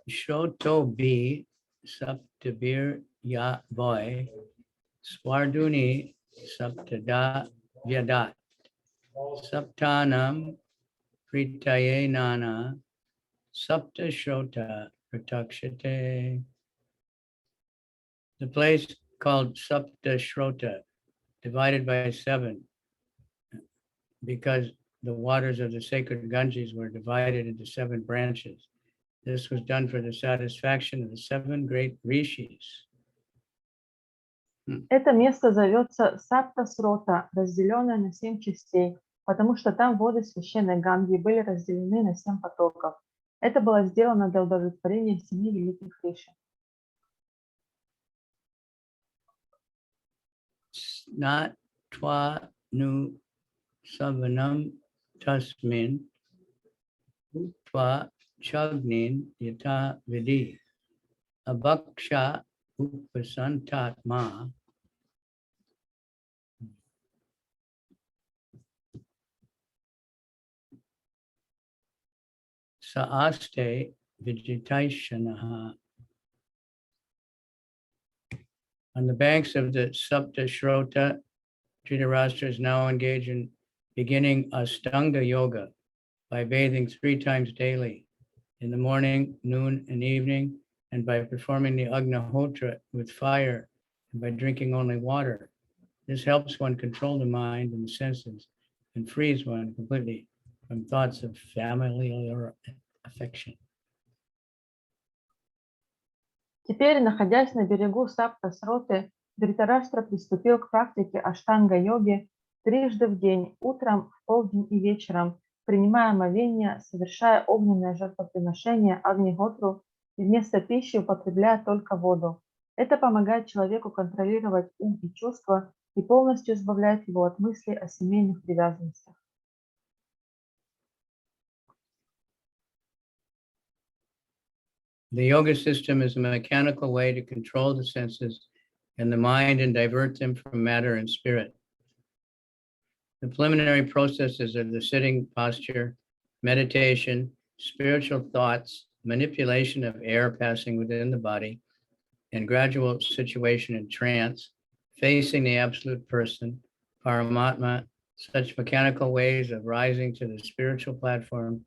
Shoto bi saptabir ya boy swarduni saptada vyadat saptanam pritaye nana sapta shota pratakshate. The place called Sapta Shrota, divided by 7, because the waters of the sacred Ganges were divided into 7 branches. This was done for the satisfaction of the 7 great rishis. Это место зовется Сапта-Срота, разделенное на 7 частей, потому что там воды священной Ганги были разделены на 7 потоков. Это было сделано для удовлетворения 7 великих риши. Snatva nu savanam tasmin utva chagnin yata vidi abhaksha upasantatma saaste vijitaishanaha. On the banks of the Sapta Shrota, Dhṛtarāṣṭra is now engaged in beginning Astanga Yoga by bathing 3 times daily, in the morning, noon, and evening, and by performing the Agnahotra with fire, and by drinking only water. This helps one control the mind and the senses and frees one completely from thoughts of familial affection. Теперь, находясь на берегу Сапта-Сроты, Dhṛtarāṣṭra приступил к практике Аштанга-йоги 3 в день, утром, в полдень и вечером, принимая омовение, совершая огненное жертвоприношение Агни-Готру и вместо пищи употребляя только воду. Это помогает человеку контролировать ум и чувства и полностью избавляет его от мыслей о семейных привязанностях. The yoga system is a mechanical way to control the senses and the mind and divert them from matter and spirit. The preliminary processes are the sitting posture, meditation, spiritual thoughts, manipulation of air passing within the body, and gradual situation in trance, facing the absolute person, Paramatma. Such mechanical ways of rising to the spiritual platform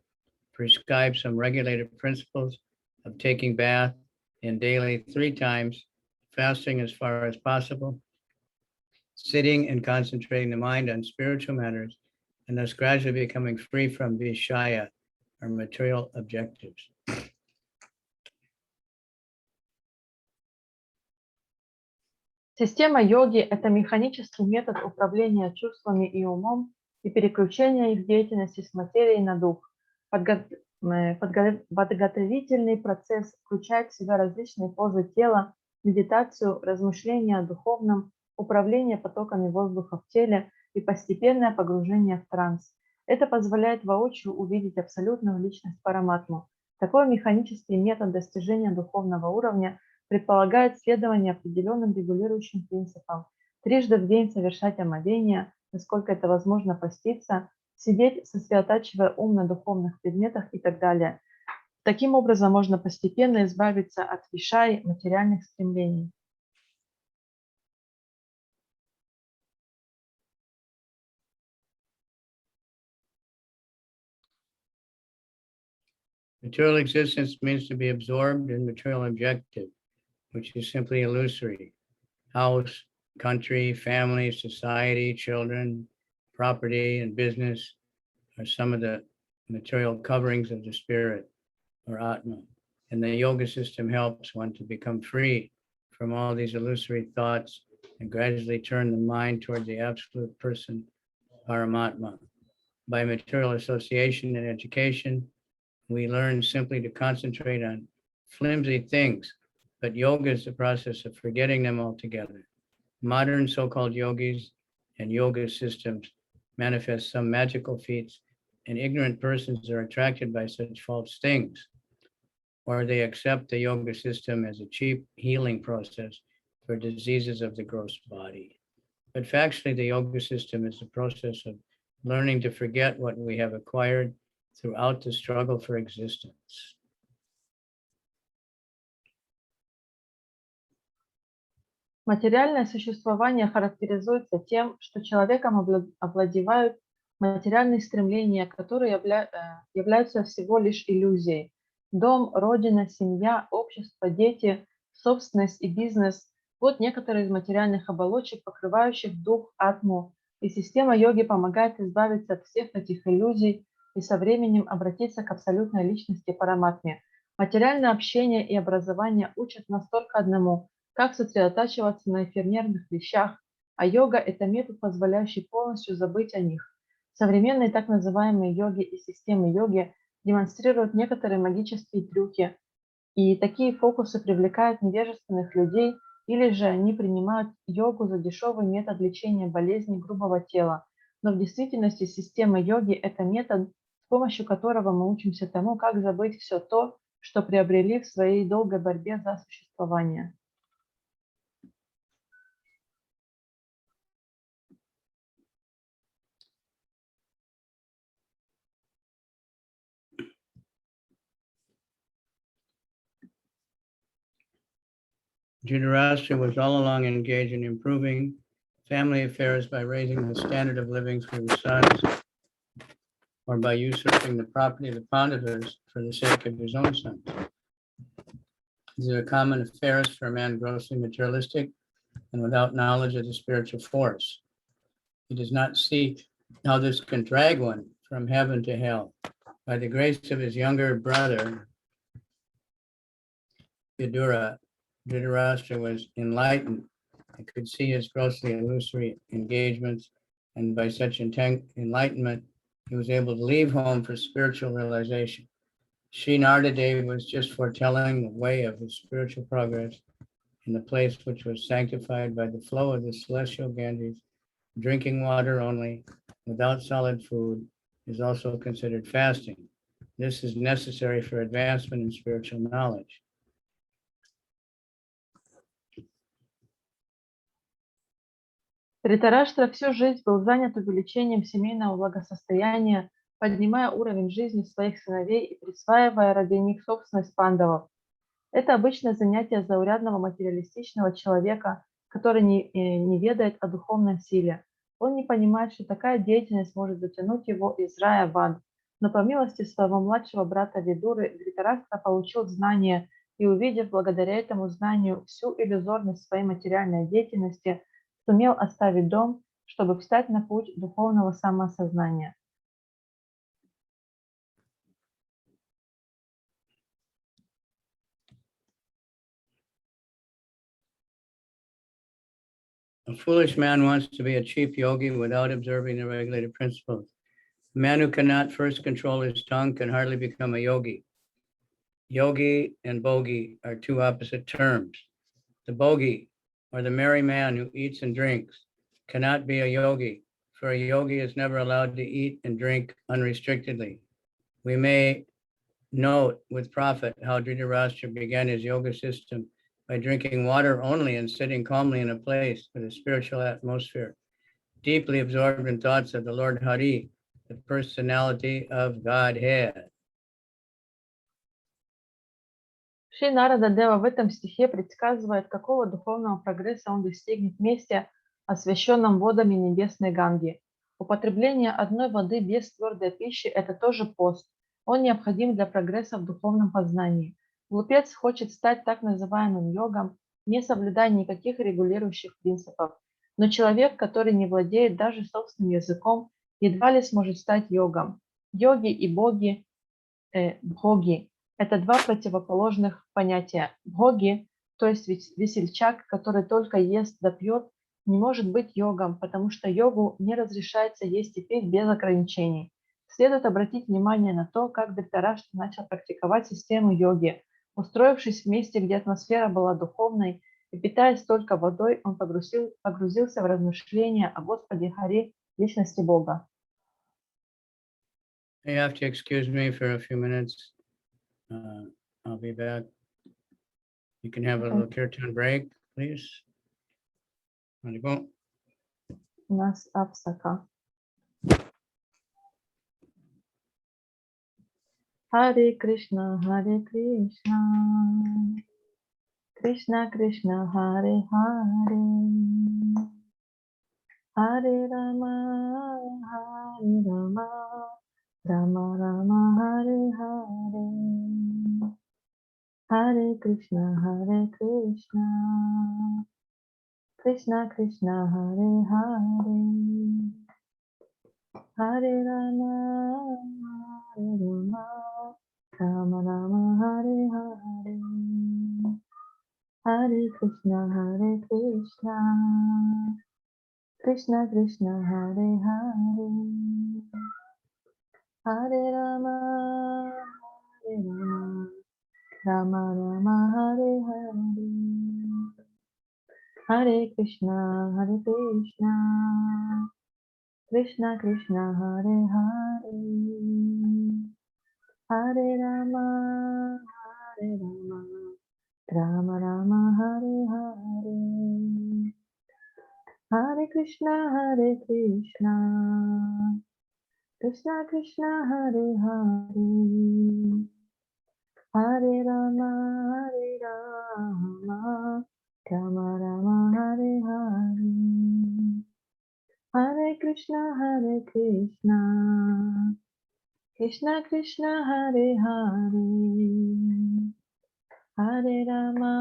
prescribe some regulated principles of taking bath in daily 3 times, fasting as far as possible, sitting and concentrating the mind on spiritual matters, and thus gradually becoming free from vishaya, or material objectives. Система йоги– это механический метод управления чувствами и умом и переключения их деятельности с материи на дух. Подготовительный процесс включает в себя различные позы тела, медитацию, размышления о духовном, управление потоками воздуха в теле и постепенное погружение в транс. Это позволяет воочию увидеть абсолютную личность Параматму. Такой механический метод достижения духовного уровня предполагает следование определенным регулирующим принципам, трижды в день совершать омовение, насколько это возможно поститься, сидеть, сосредотачивая ум на духовных предметах и так далее. Таким образом можно постепенно избавиться от вишай материальных стремлений. Material existence means to be absorbed in material objective, which is simply illusory. House, country, family, society, children, property, and business are some of the material coverings of the spirit or Atma. And the yoga system helps one to become free from all these illusory thoughts and gradually turn the mind toward the absolute person, Paramatma. By material association and education, we learn simply to concentrate on flimsy things, but yoga is the process of forgetting them altogether. Modern so-called yogis and yoga systems manifest some magical feats, and ignorant persons are attracted by such false things, or they accept the yoga system as a cheap healing process for diseases of the gross body. But factually, the yoga system is the process of learning to forget what we have acquired throughout the struggle for existence. Материальное существование характеризуется тем, что человеком овладевают материальные стремления, которые являются всего лишь иллюзией. Дом, родина, семья, общество, дети, собственность и бизнес– вот некоторые из материальных оболочек, покрывающих дух атму, и система йоги помогает избавиться от всех этих иллюзий и со временем обратиться к абсолютной личности Параматме. Материальное общение и образование учат нас только одному – как сосредотачиваться на эфемерных вещах, а йога– это метод, позволяющий полностью забыть о них. Современные так называемые йоги и системы йоги демонстрируют некоторые магические трюки, и такие фокусы привлекают невежественных людей, или же они принимают йогу за дешевый метод лечения болезней грубого тела. Но в действительности система йоги– это метод, с помощью которого мы учимся тому, как забыть все то, что приобрели в своей долгой борьбе за существование. Dhṛtarāṣṭra was all along engaged in improving family affairs by raising the standard of living for his sons or by usurping the property of the Pandavas for the sake of his own sons. These are common affairs for a man grossly materialistic and without knowledge of the spiritual force. He does not seek how this can drag one from heaven to hell. By the grace of his younger brother, Vidura, Dhṛtarāṣṭra was enlightened and could see his grossly illusory engagements, and by such enlightenment, he was able to leave home for spiritual realization. Sri Narada was just foretelling the way of his spiritual progress in the place which was sanctified by the flow of the celestial Ganges. Drinking water only, without solid food, is also considered fasting. This is necessary for advancement in spiritual knowledge. Dhṛtarāṣṭra всю жизнь был занят увеличением семейного благосостояния, поднимая уровень жизни своих сыновей и присваивая ради них собственность пандавов. Это обычное занятие заурядного материалистичного человека, который не ведает о духовной силе. Он не понимает, что такая деятельность может затянуть его из рая в ад. Но по милости своего младшего брата Видуры, Dhṛtarāṣṭra получил знание и, увидев благодаря этому знанию всю иллюзорность своей материальной деятельности, сумел оставить дом, чтобы встать на путь духовного самоосознания. A foolish man wants to be a chief yogi without observing the regulated principles. A man who cannot first control his tongue can hardly become a yogi. Yogi and bogi are two opposite terms. The bogi, or the merry man who eats and drinks, cannot be a yogi, for a yogi is never allowed to eat and drink unrestrictedly. We may note with profit how Dhṛtarāṣṭra began his yoga system by drinking water only and sitting calmly in a place with a spiritual atmosphere, deeply absorbed in thoughts of the Lord Hari, the personality of Godhead. Шри Нарада Дева в этом стихе предсказывает, какого духовного прогресса он достигнет в месте, освященном водами небесной Ганги. Употребление одной воды без твердой пищи – это тоже пост. Он необходим для прогресса в духовном познании. Глупец хочет стать так называемым йогом, не соблюдая никаких регулирующих принципов. Но человек, который не владеет даже собственным языком, едва ли сможет стать йогом. Йоги и боги, бхоги – это два противоположных понятия. Бхоги, то есть весельчак, который только ест да пьет, не может быть йогом, потому что йогу не разрешается есть и пить без ограничений. Следует обратить внимание на то, как Dhṛtarāṣṭra начал практиковать систему йоги. Устроившись в месте, где атмосфера была духовной, и питаясь только водой, он погрузился в размышления о Господе Хари, личности Бога. You have to excuse me for a few minutes. I'll be back. You can have a little kirtan break, please. У нас апсака. Харе Кришна, Кришна Кришна, Харе Харе, Харе Рама, Рама Рама, Харе Харе, Харе Кришна, Кришна Кришна, Харе Харе, Харе Рама, Рама Рама, Харе Харе, Харе Кришна, Кришна Кришна, Харе Харе, Харе Рама, Рама Рама, Харе Харе, Харе Кришна, Кришна Кришна, Харе Харе, Харе Рама, Рама Рама, Харе Харе, Харе Кришна, Кришна Кришна, Харе Харе, Харе Рама, Рама Рама, Харе Харе, Харе Кришна, Кришна Кришна, Харе Харе, Харе Рама,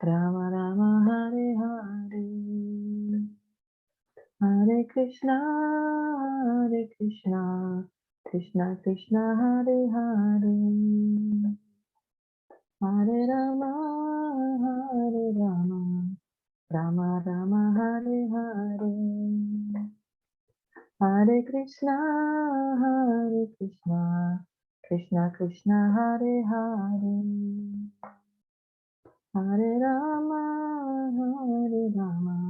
Рама Рама, Харе Харе, Харе Кришна, Кришна Кришна, Харе Харе, Харе Рама, Рама Рама, Харе Харе, Харе Кришна, Кришна Кришна, Харе Харе, Харе Рама,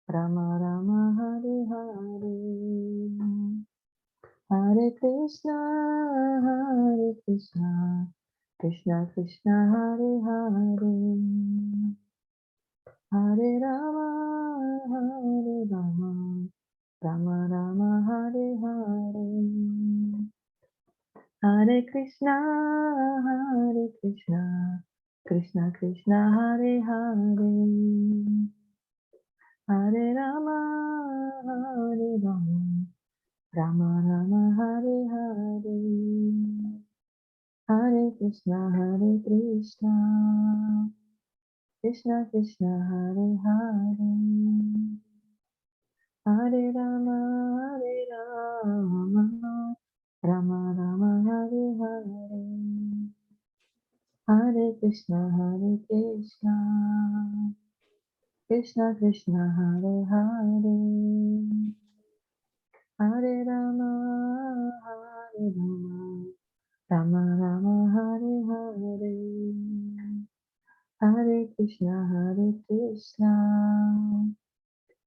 Рама Рама, Харе Харе, Харе Кришна, Кришна Кришна, Харе Харе, Харе Рама, Рама Рама, Харе Харе, Харе Кришна, Кришна Кришна, Харе Харе, Харе Рама, Рама Рама, Харе Харе, Харе Кришна, Кришна Кришна, Харе Харе, Харе Рама, Рама Рама, Харе Харе, Харе Кришна, Krishna Krishna Hare Hare, Hare Rama Hare Rama, Rama Rama Hare Hare, Hare Krishna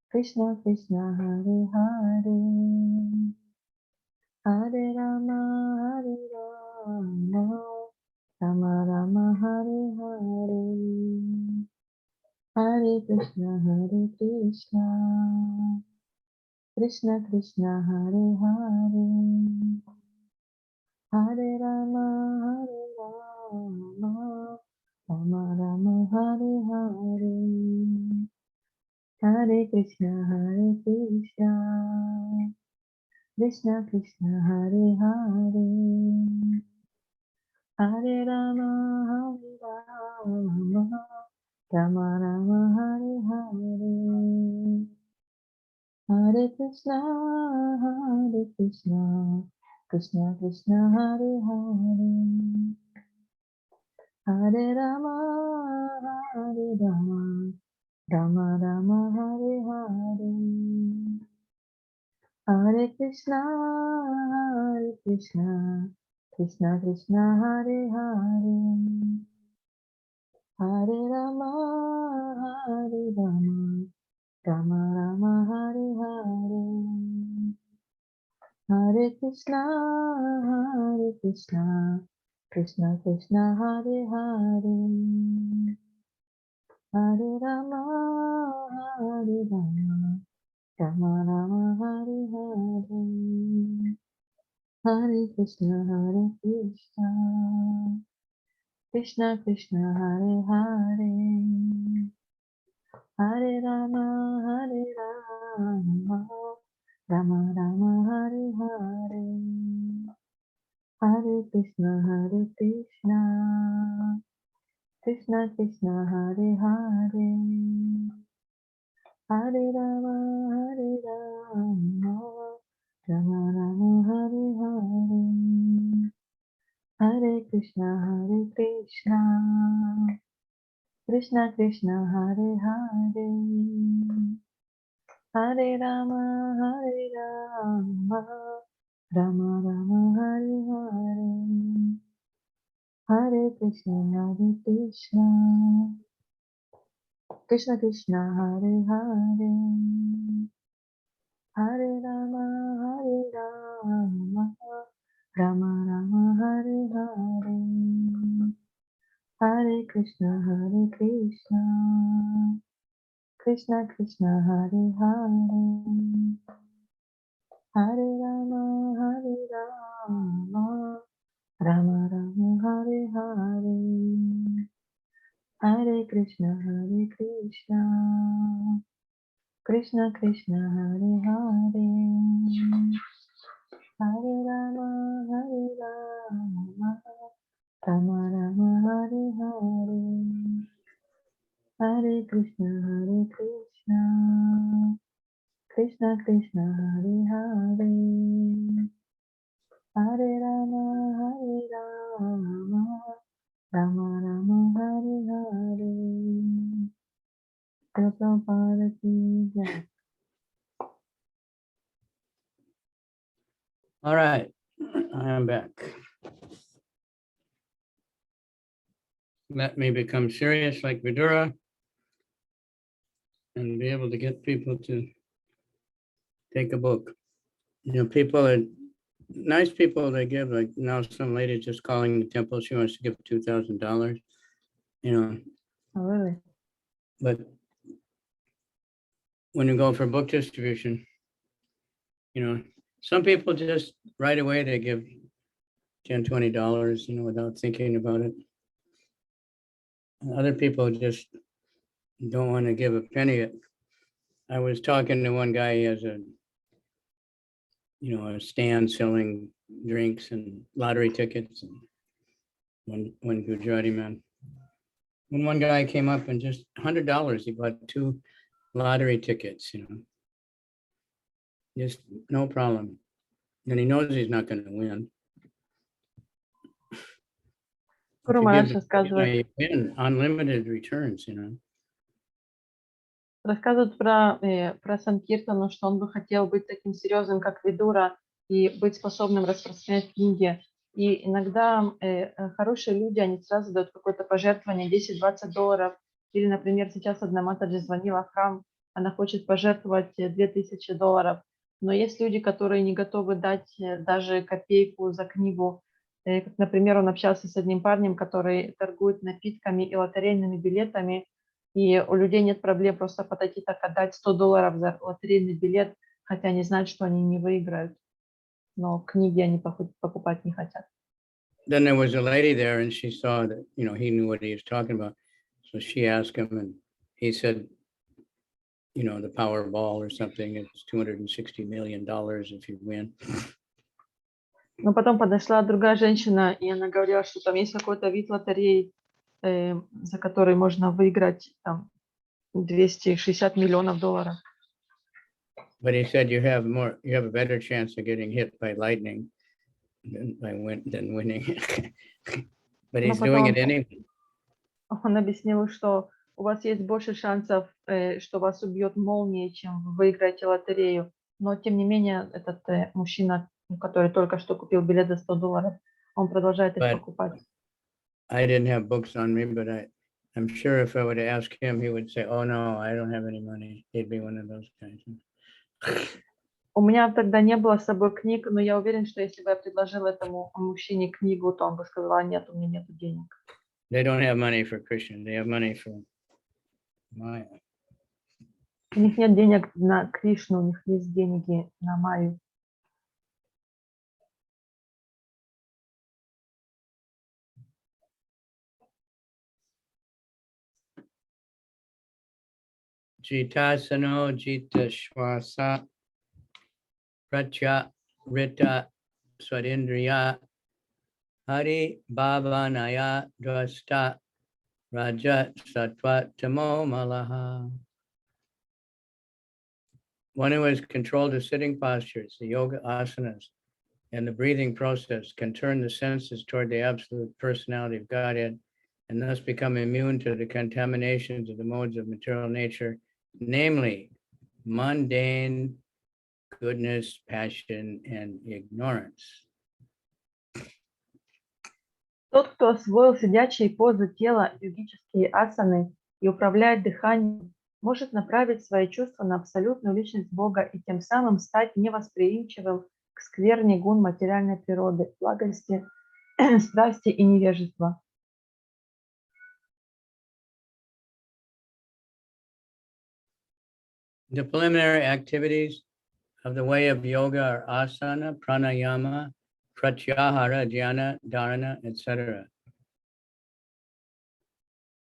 Krishna Krishna Hare Hare, Hare Rama Hare Rama, Rama Rama Hare Hare, Hare Krishna Krishna Krishna Hare Hare, Hare Rama Hare Rama, Rama Rama Hare Hare, Hare Krishna Krishna Krishna Hare Hare, Hare Rama Hare Rama, Rama Rama Hare Hare, Hare Krishna Krishna Krishna Hare Hare, Hare Rama Hare Rama, Rama Rama Hare Hare, Hare Krishna Krishna Krishna Hare Hare, Hare Rama Hare Rama, Rama Rama Hare Hare, Hare Krishna Krishna Krishna Hare Hare, Hare Rama Hare Rama, Rama Rama Hare Hare, Hare Krishna Krishna Krishna Hare Hare, Hare Rama Hare Rama, Rama Rama Hare Hare, Hare Krishna Krishna Krishna Hare Hare, Hare Rama Hare Rama, Rama Rama Hare Hare, Hare Krishna Krishna Krishna Hare Hare, Hare Rama Hare Rama, Rama Rama Hare Hare, Hare Krishna Krishna Krishna Hare Hare, Hare Rama Hare Rama, Rama Rama Hare Hare, Hare Krishna Krishna Krishna Hare Hare, Hare Rama Hare Rama, Rama Rama Hare Hare, Hare Krishna Krishna Krishna Hare Hare, Hare Rama Hare Rama, Rama Rama Hare Hare, Hare Krishna Krishna Krishna Hare Hare, Hare Rama Hare Rama, Rama Rama Hare Hare. Prabhupada ki jai. All right, I am back. Let me become serious like Vidura and be able to get people to take a book. You know, people are nice people, they give, like now some lady just calling the temple, she wants to give $2,000, you know, Oh, really? but when you go for book distribution, you know, some people just right away, they give $10, $20, you know, without thinking about it. And other people just don't want to give a penny. I was talking to one guy, he has a stand selling drinks and lottery tickets, and one Gujarati man. When one guy came up and just $100, he bought 2 lottery tickets, you know, just no problem. And he knows he's not going to win. If Guru you Maharaj give, рассказывает, you win unlimited returns, you know. Рассказывают про Санкиртану, что он бы хотел быть таким серьезным, как Видура, и быть способным распространять книги. И иногда хорошие люди, они сразу дают какое-то пожертвование, $10-20. Или, например, сейчас одна Матаджи звонила в храм, она хочет пожертвовать $2000. Но есть люди, которые не готовы дать даже копейку за книгу. Как, например, он общался с одним парнем, который торгует напитками и лотерейными билетами, и у людей нет проблем просто подойти так отдать $100 за лотерейный билет, хотя они знают, что они не выиграют. Но книги они покупать не хотят. Then there was a lady there, and she saw that, he knew what he was talking about. So she asked him, and he said, the Powerball or something, it's $260 million if you win. Но потом подошла другая женщина, и она говорила, что там есть какой-то вид лотереи, за который можно выиграть там $260 миллионов. But he said you have a better chance of getting hit by lightning than winning. But he's doing it anyway. Он объяснил, что у вас есть больше шансов, что вас убьет молнией, чем вы выиграете лотерею. Но, тем не менее, этот мужчина, который только что купил билет за $100, он продолжает их покупать. I didn't have books on me, but I'm sure if I would ask him, he would say, "Oh no, I don't have any money." He'd be one of those guys. У меня тогда не было с собой книг, но я уверен, что если бы я предложил этому мужчине книгу, то он бы сказал: нет, у меня нет денег. They don't have money for Krishna. They have money for Maya. У них нет денег на Кришну, у них есть деньги на Майю. Jitasano jita shwasa pratya rita swadindriya hari bhavanaya drasta raja sattva tamo malaha. One who has controlled the sitting postures, the yoga asanas, and the breathing process can turn the senses toward the absolute personality of Godhead and thus become immune to the contaminations of the modes of material nature, namely mundane goodness, passion, and ignorance. Тот, кто освоил сидячие позы тела, йогические асаны и управляет дыханием, может направить свои чувства на абсолютную личность Бога и тем самым стать невосприимчивым к скверне гун материальной природы, благости, страсти и невежества. The preliminary activities of the way of yoga are asana, pranayama, pratyahara, dhyana, dharana, etc.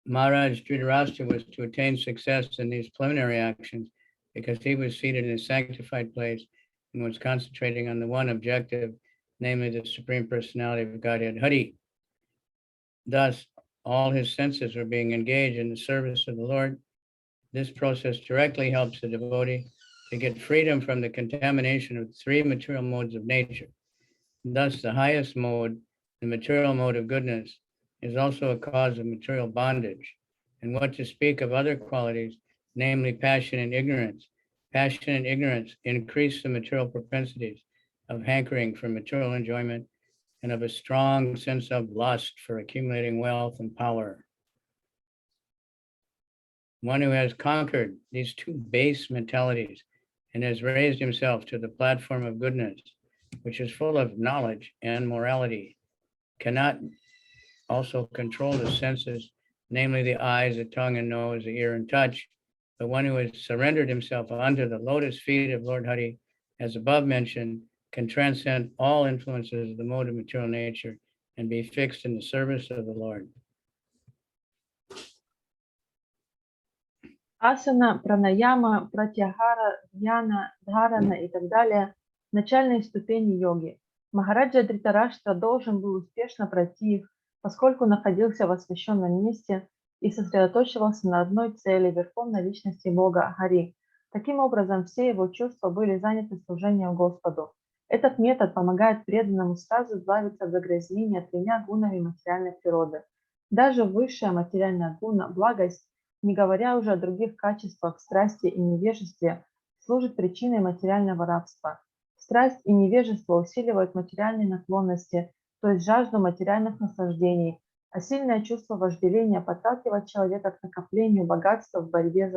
Maharaj Dhṛtarāṣṭra was to attain success in these preliminary actions because he was seated in a sanctified place and was concentrating on the one objective, namely the Supreme Personality of Godhead, Hari. Thus, all his senses were being engaged in the service of the Lord. This process directly helps the devotee to get freedom from the contamination of three material modes of nature. Thus, the highest mode, the material mode of goodness, is also a cause of material bondage. And what to speak of other qualities, namely passion and ignorance. Passion and ignorance increase the material propensities of hankering for material enjoyment and of a strong sense of lust for accumulating wealth and power. One who has conquered these two base mentalities and has raised himself to the platform of goodness, which is full of knowledge and morality, cannot also control the senses, namely the eyes, the tongue and nose, the ear and touch. The one who has surrendered himself unto the lotus feet of Lord Hari, as above mentioned, can transcend all influences of the mode of material nature and be fixed in the service of the Lord. Асана, пранаяма, пратьяхара, дьяна, дхарана и так далее – начальные ступени йоги. Махараджа Dhṛtarāṣṭra должен был успешно пройти их, поскольку находился в освященном месте и сосредоточивался на одной цели – верховной личности Бога Хари. Таким образом, все его чувства были заняты служением Господу. Этот метод помогает преданному сразу избавиться от загрязнения тремя гунами материальной природы. Даже высшая материальная гуна, благость, не говоря уже о других качествах, страсти и невежестве, служит причиной материального рабства. Страсть и невежество усиливают материальные наклонности, то есть жажду материальных наслаждений, а сильное чувство вожделения подталкивает человека к накоплению богатства в борьбе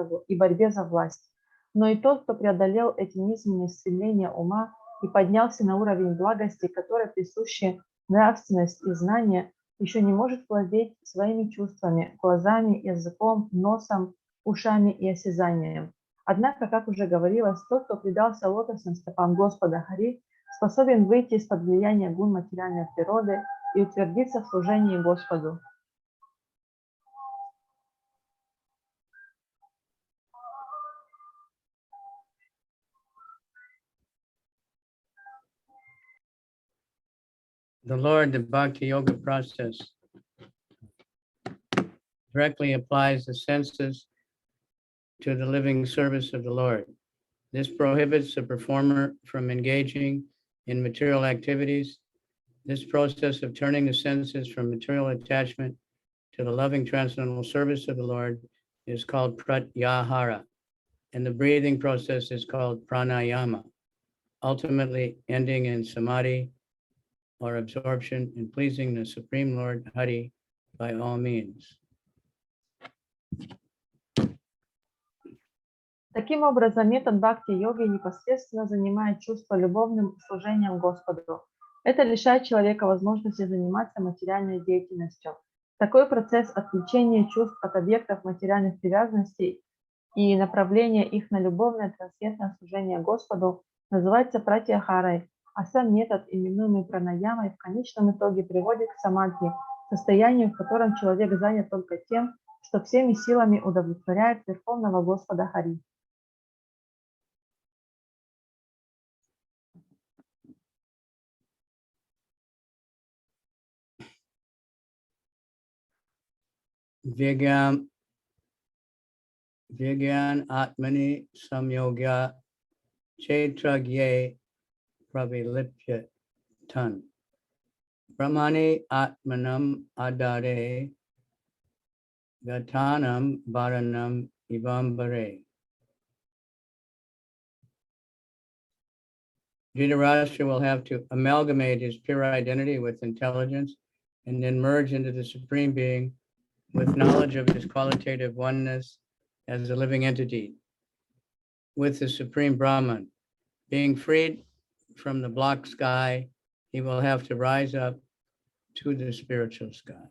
за власть. Но и тот, кто преодолел эти низменные стремления ума и поднялся на уровень благости, которой присущи нравственность и знание, еще не может владеть своими чувствами, глазами, языком, носом, ушами и осязанием. Однако, как уже говорилось, тот, кто предался лотосным стопам Господа Хари, способен выйти из-под влияния гун материальной природы и утвердиться в служении Господу. The Lord, the Bhakti Yoga process, directly applies the senses to the living service of the Lord. This prohibits the performer from engaging in material activities. This process of turning the senses from material attachment to the loving transcendental service of the Lord is called pratyahara, and the breathing process is called pranayama, ultimately ending in samadhi or absorption in pleasing the Supreme Lord Hari by all means. Таким образом, метод бхакти-йоги непосредственно занимает чувство любовным служением Господу. Это лишает человека возможности заниматься материальной деятельностью. Такой процесс отключения чувств от объектов материальных привязанностей и направления их на любовное трансцендентное служение Господу называется пратьяхарой, а сам метод, именуемый пранаямой, в конечном итоге приводит к самадхи, состоянию, в котором человек занят только тем, что всеми силами удовлетворяет Верховного Господа Хари. Vigyan Atmani Samyogya Chetragye Pravilipya Tan Brahmani Atmanam Adare Gatanam Bharanam Ivambare. Dhṛtarāṣṭra will have to amalgamate his pure identity with intelligence and then merge into the Supreme Being with knowledge of his qualitative oneness as a living entity with the Supreme Brahman. Being freed from the block sky, he will have to rise up to the spiritual sky.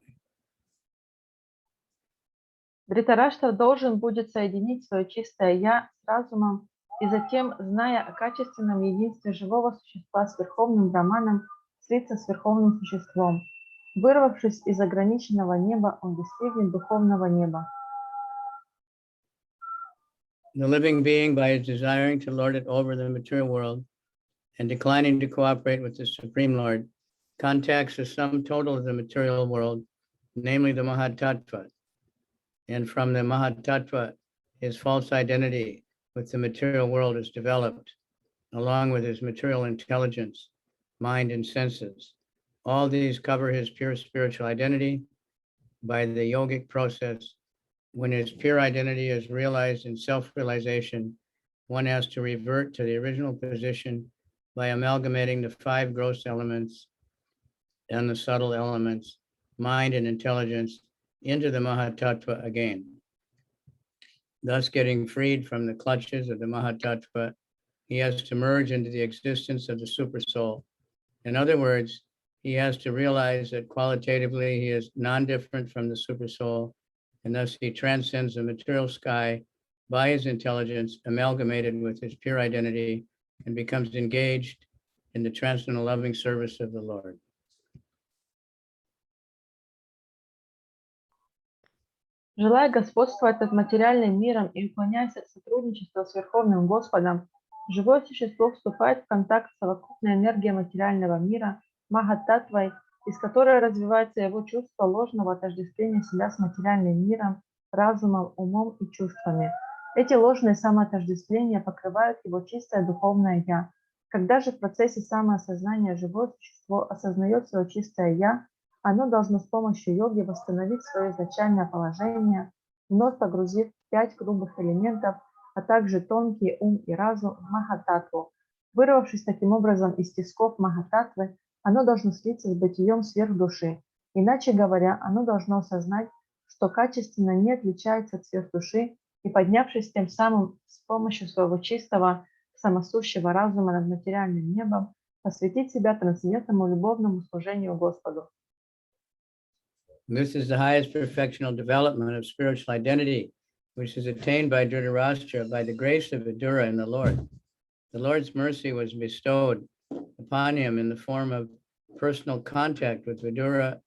Dhṛtarāṣṭra должен будет соединить свое чистое «Я» с разумом и затем, зная о качественном единстве живого существа с Верховным Браманом, слиться с Верховным Существом. Вырвавшись из ограниченного неба, он достигнет духовного неба. The living being, by his desiring to lord it over the material world and declining to cooperate with the Supreme Lord, contacts the sum total of the material world, namely the Mahatattva. And from the Mahatattva, his false identity with the material world is developed, along with his material intelligence, mind, and senses. All these cover his pure spiritual identity. By the yogic process, when his pure identity is realized in self-realization, one has to revert to the original position by amalgamating the 5 gross elements and the subtle elements, mind and intelligence, into the Mahatattva again, thus getting freed from the clutches of the Mahatattva. He has to merge into the existence of the Supersoul. In other words, he has to realize that qualitatively he is non-different from the Supersoul, and thus he transcends the material sky by his intelligence, amalgamated with his pure identity, and becomes engaged in the transcendental loving service of the Lord. Желая господствовать над материальным миром и уклоняясь от сотрудничества с Верховным Господом, живое существо вступает в контакт с совокупной энергией материального мира, Махататтвой, из которой развивается его чувство ложного отождествления себя с материальным миром, разумом, умом и чувствами. Эти ложные самоотождествления покрывают его чистое духовное «Я». Когда же в процессе самоосознания живое существо осознает свое чистое «Я», оно должно с помощью йоги восстановить свое изначальное положение, вновь погрузив 5 грубых элементов, а также тонкий ум и разум в Махататтву. Вырвавшись таким образом из тисков Махататтвы, оно должно слиться с бытием сверхдуши. Иначе говоря, оно должно осознать, что качественно не отличается от сверхдуши, и, поднявшись тем самым с помощью своего чистого, самосущего разума над материальным небом, посвятить себя трансцендентному любовному служению Господу. This is the highest perfectional development of spiritual identity, which is attained by Dhṛtarāṣṭra by the grace of Vidura and the Lord. The Lord's mercy was bestowed upon him in the form of personal contact with Vidura,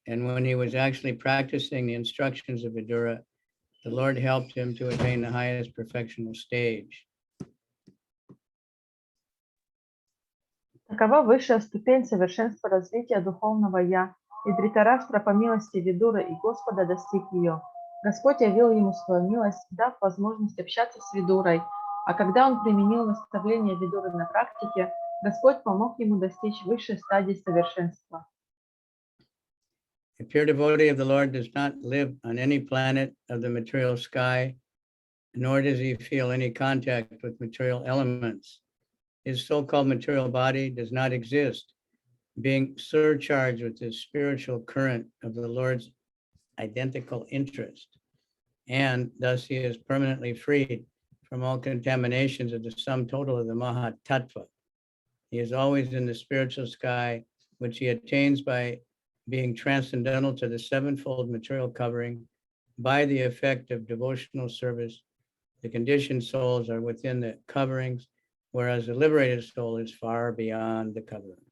and when he was actually practicing the instructions of Vidura, the Lord helped him to attain the highest perfectional stage. Такова высшая ступень совершенства развития духовного «Я», и Dhṛtarāṣṭra по милости Видуры и Господа достиг ее. Господь явил ему свою милость, дав возможность общаться с Видурой, а когда он применил наставления Видуры на практике, Господь помог ему достичь высшей стадии совершенства. A pure devotee of the Lord does not live on any planet of the material sky, nor does he feel any contact with material elements. His so-called material body does not exist, being surcharged with the spiritual current of the Lord's identical interest, and thus he is permanently freed from all contaminations of the sum total of the Mahatattva. He is always in the spiritual sky, which he attains by being transcendental to the sevenfold material covering by the effect of devotional service. The conditioned souls are within the coverings, whereas the liberated soul is far beyond the covering.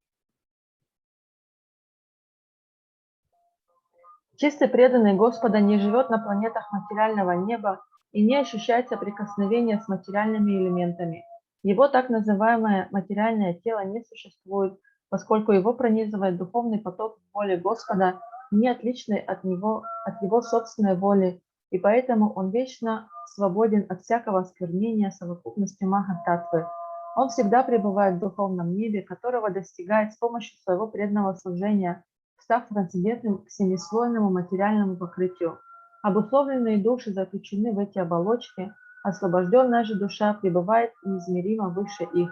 Чистый преданный Господа не живет на планетах материального неба и не ощущает соприкосновения с материальными элементами. Его так называемое материальное тело не существует, поскольку его пронизывает духовный поток воли Господа, не отличный от его собственной воли, и поэтому он вечно свободен от всякого осквернения совокупностью Махататтвы. Он всегда пребывает в духовном небе, которого достигает с помощью своего преданного служения, став трансцендентным к семислойному материальному покрытию. Обусловленные души заключены в эти оболочки, освобожденная же душа пребывает неизмеримо выше их.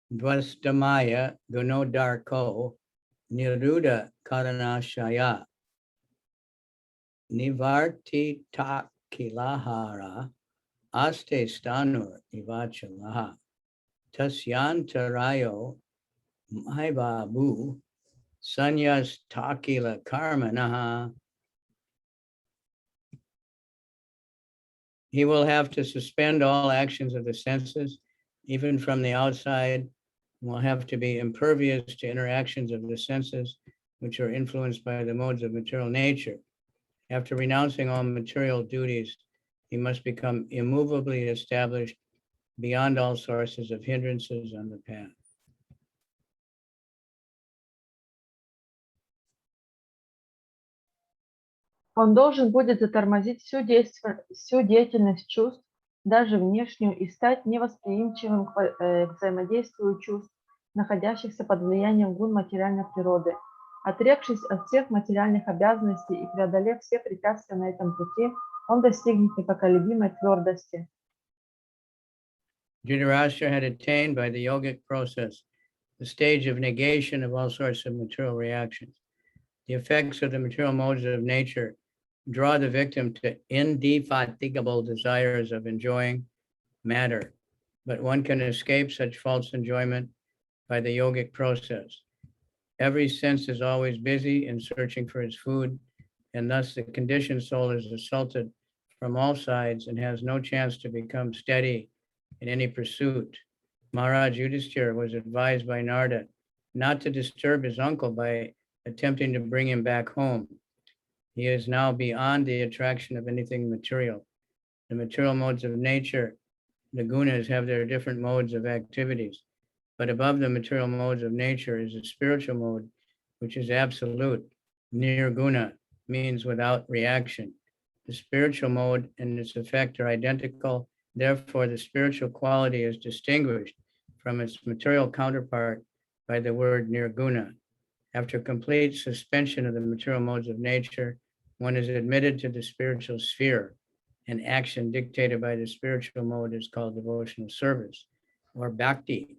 Dvastamaya gunodarko niruddha karanashaya nivarti takilahara aste stanur ivachalaha tasyantarayo maibabu sanyas takila karmanaha. He will have to suspend all actions of the senses, even from the outside, will have to be impervious to interactions of the senses, which are influenced by the modes of material nature. After renouncing all material duties, he must become immovably established beyond all sources of hindrances on the path. Он должен будет затормозить всю деятельность чувств, даже внешнюю, и стать невосприимчивым к взаимодействию чувств, находящихся под влиянием гун материальной природы. Отрекшись от всех материальных обязанностей и преодолев все препятствия на этом пути, он достигнет непоколебимой твердости. Dhṛtarāṣṭra had attained by the yogic process the stage of negation of all sorts of material reactions. The effects of the material modes of nature draw the victim to indefatigable desires of enjoying matter, but one can escape such false enjoyment by the yogic process. Every sense is always busy in searching for its food, and thus the conditioned soul is assaulted from all sides and has no chance to become steady in any pursuit. Maharaj Yudhishthira was advised by Narada not to disturb his uncle by attempting to bring him back home. He is now beyond the attraction of anything material. The material modes of nature, the gunas, have their different modes of activities, but above the material modes of nature is a spiritual mode, which is absolute. Nirguna means without reaction. The spiritual mode and its effect are identical Therefore, the spiritual quality is distinguished from its material counterpart by the word nirguna. After complete suspension of the material modes of nature, one is admitted to the spiritual sphere. An action dictated by the spiritual mode is called devotional service or bhakti.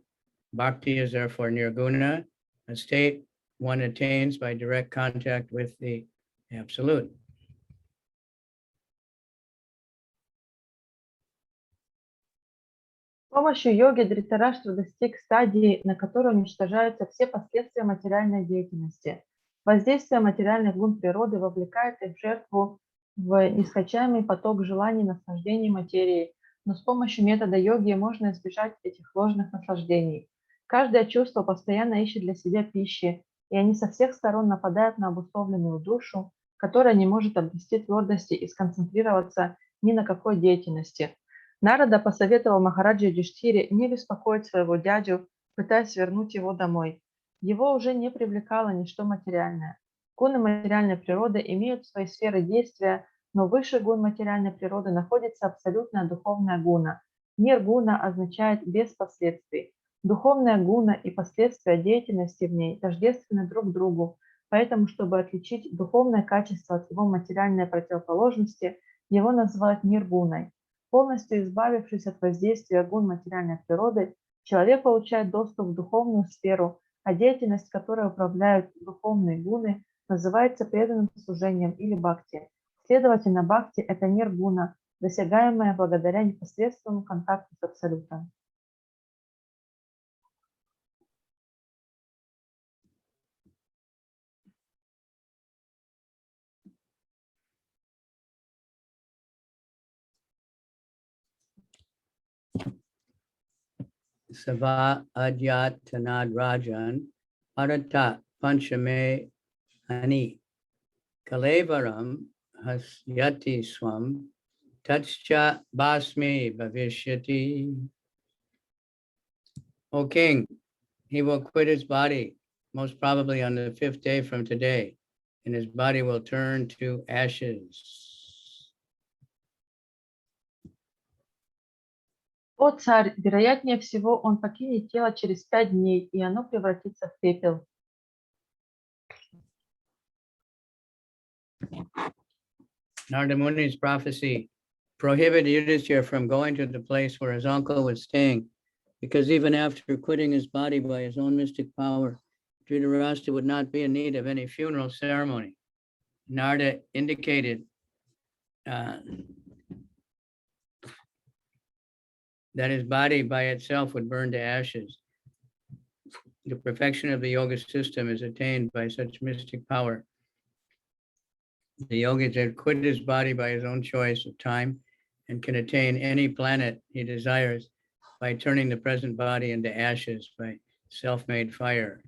Bhakti is therefore nirguna, a state one attains by direct contact with the Absolute. С помощью йоги Dhṛtarāṣṭra достиг стадии, на которой уничтожаются все последствия материальной деятельности. Воздействие материальных гун природы вовлекает их в жертву в нескончаемый поток желаний наслаждений материей, но с помощью метода йоги можно избежать этих ложных наслаждений. Каждое чувство постоянно ищет для себя пищи, и они со всех сторон нападают на обусловленную душу, которая не может обрести твердости и сконцентрироваться ни на какой деятельности. Нарада посоветовал Махараджи Юдхиштхире не беспокоить своего дядю, пытаясь вернуть его домой. Его уже не привлекало ничто материальное. Гуны материальной природы имеют свои сферы действия, но выше гун материальной природы находится абсолютная духовная гуна. Ниргуна означает без последствий. Духовная гуна и последствия деятельности в ней тождественны друг другу, поэтому, чтобы отличить духовное качество от его материальной противоположности, его называют ниргуной. Полностью избавившись от воздействия гун материальной природы, человек получает доступ в духовную сферу, а деятельность, которой управляют духовные гуны, называется преданным служением или бхакти. Следовательно, бхакти – это ниргуна, досягаемая благодаря непосредственному контакту с Абсолютом. Sava adyat tanad rajan arata panchame ani kalevaram hasyati swam tatscha basmi bhavishyati. O king, he will quit his body, most probably on the 5th day from today, and his body will turn to ashes. О царь, вероятнее всего, он покинет тело через 5 дней, и оно превратится в пепел. Narada Muni's prophecy prohibited Yudhishthira from going to the place where his uncle was staying, because even after quitting his body by his own mystic power, Dhṛtarāṣṭra would not be in need of any funeral ceremony. Narada indicated that his body by itself would burn to ashes. The perfection of the yoga system is attained by such mystic power. The yogi had quit his body by his own choice of time and can attain any planet he desires by turning the present body into ashes by self-made fire.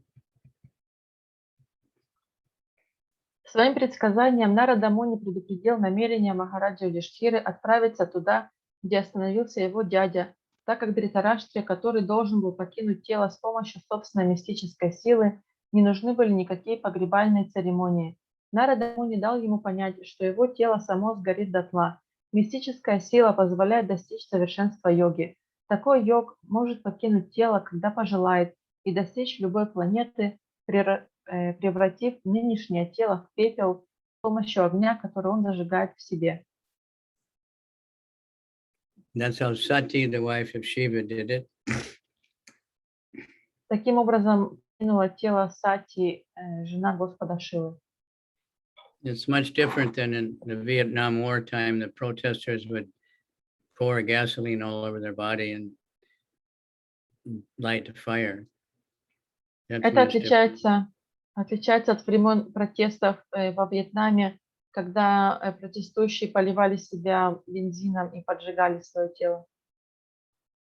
Своим предсказанием Нарада Муни предупредил намерение Махараджи Юдхиштхиры отправиться туда, где остановился его дядя, так как Dhṛtarāṣṭре, который должен был покинуть тело с помощью собственной мистической силы, не нужны были никакие погребальные церемонии. Нарада Муни дал ему понять, что его тело само сгорит дотла. Мистическая сила позволяет достичь совершенства йоги. Такой йог может покинуть тело, когда пожелает, и достичь любой планеты, превратив нынешнее тело в пепел с помощью огня, который он зажигает в себе. That's how Sati, the wife of Shiva, did it. Таким образом, кинуло тело Сати, жена Господа Шивы. It's much different than in the Vietnam War time. The protesters would pour gasoline all over their body and light the fire. That's Это much different. отличается от времен протестов во Вьетнаме, когда протестующие поливали себя бензином и поджигали свое тело.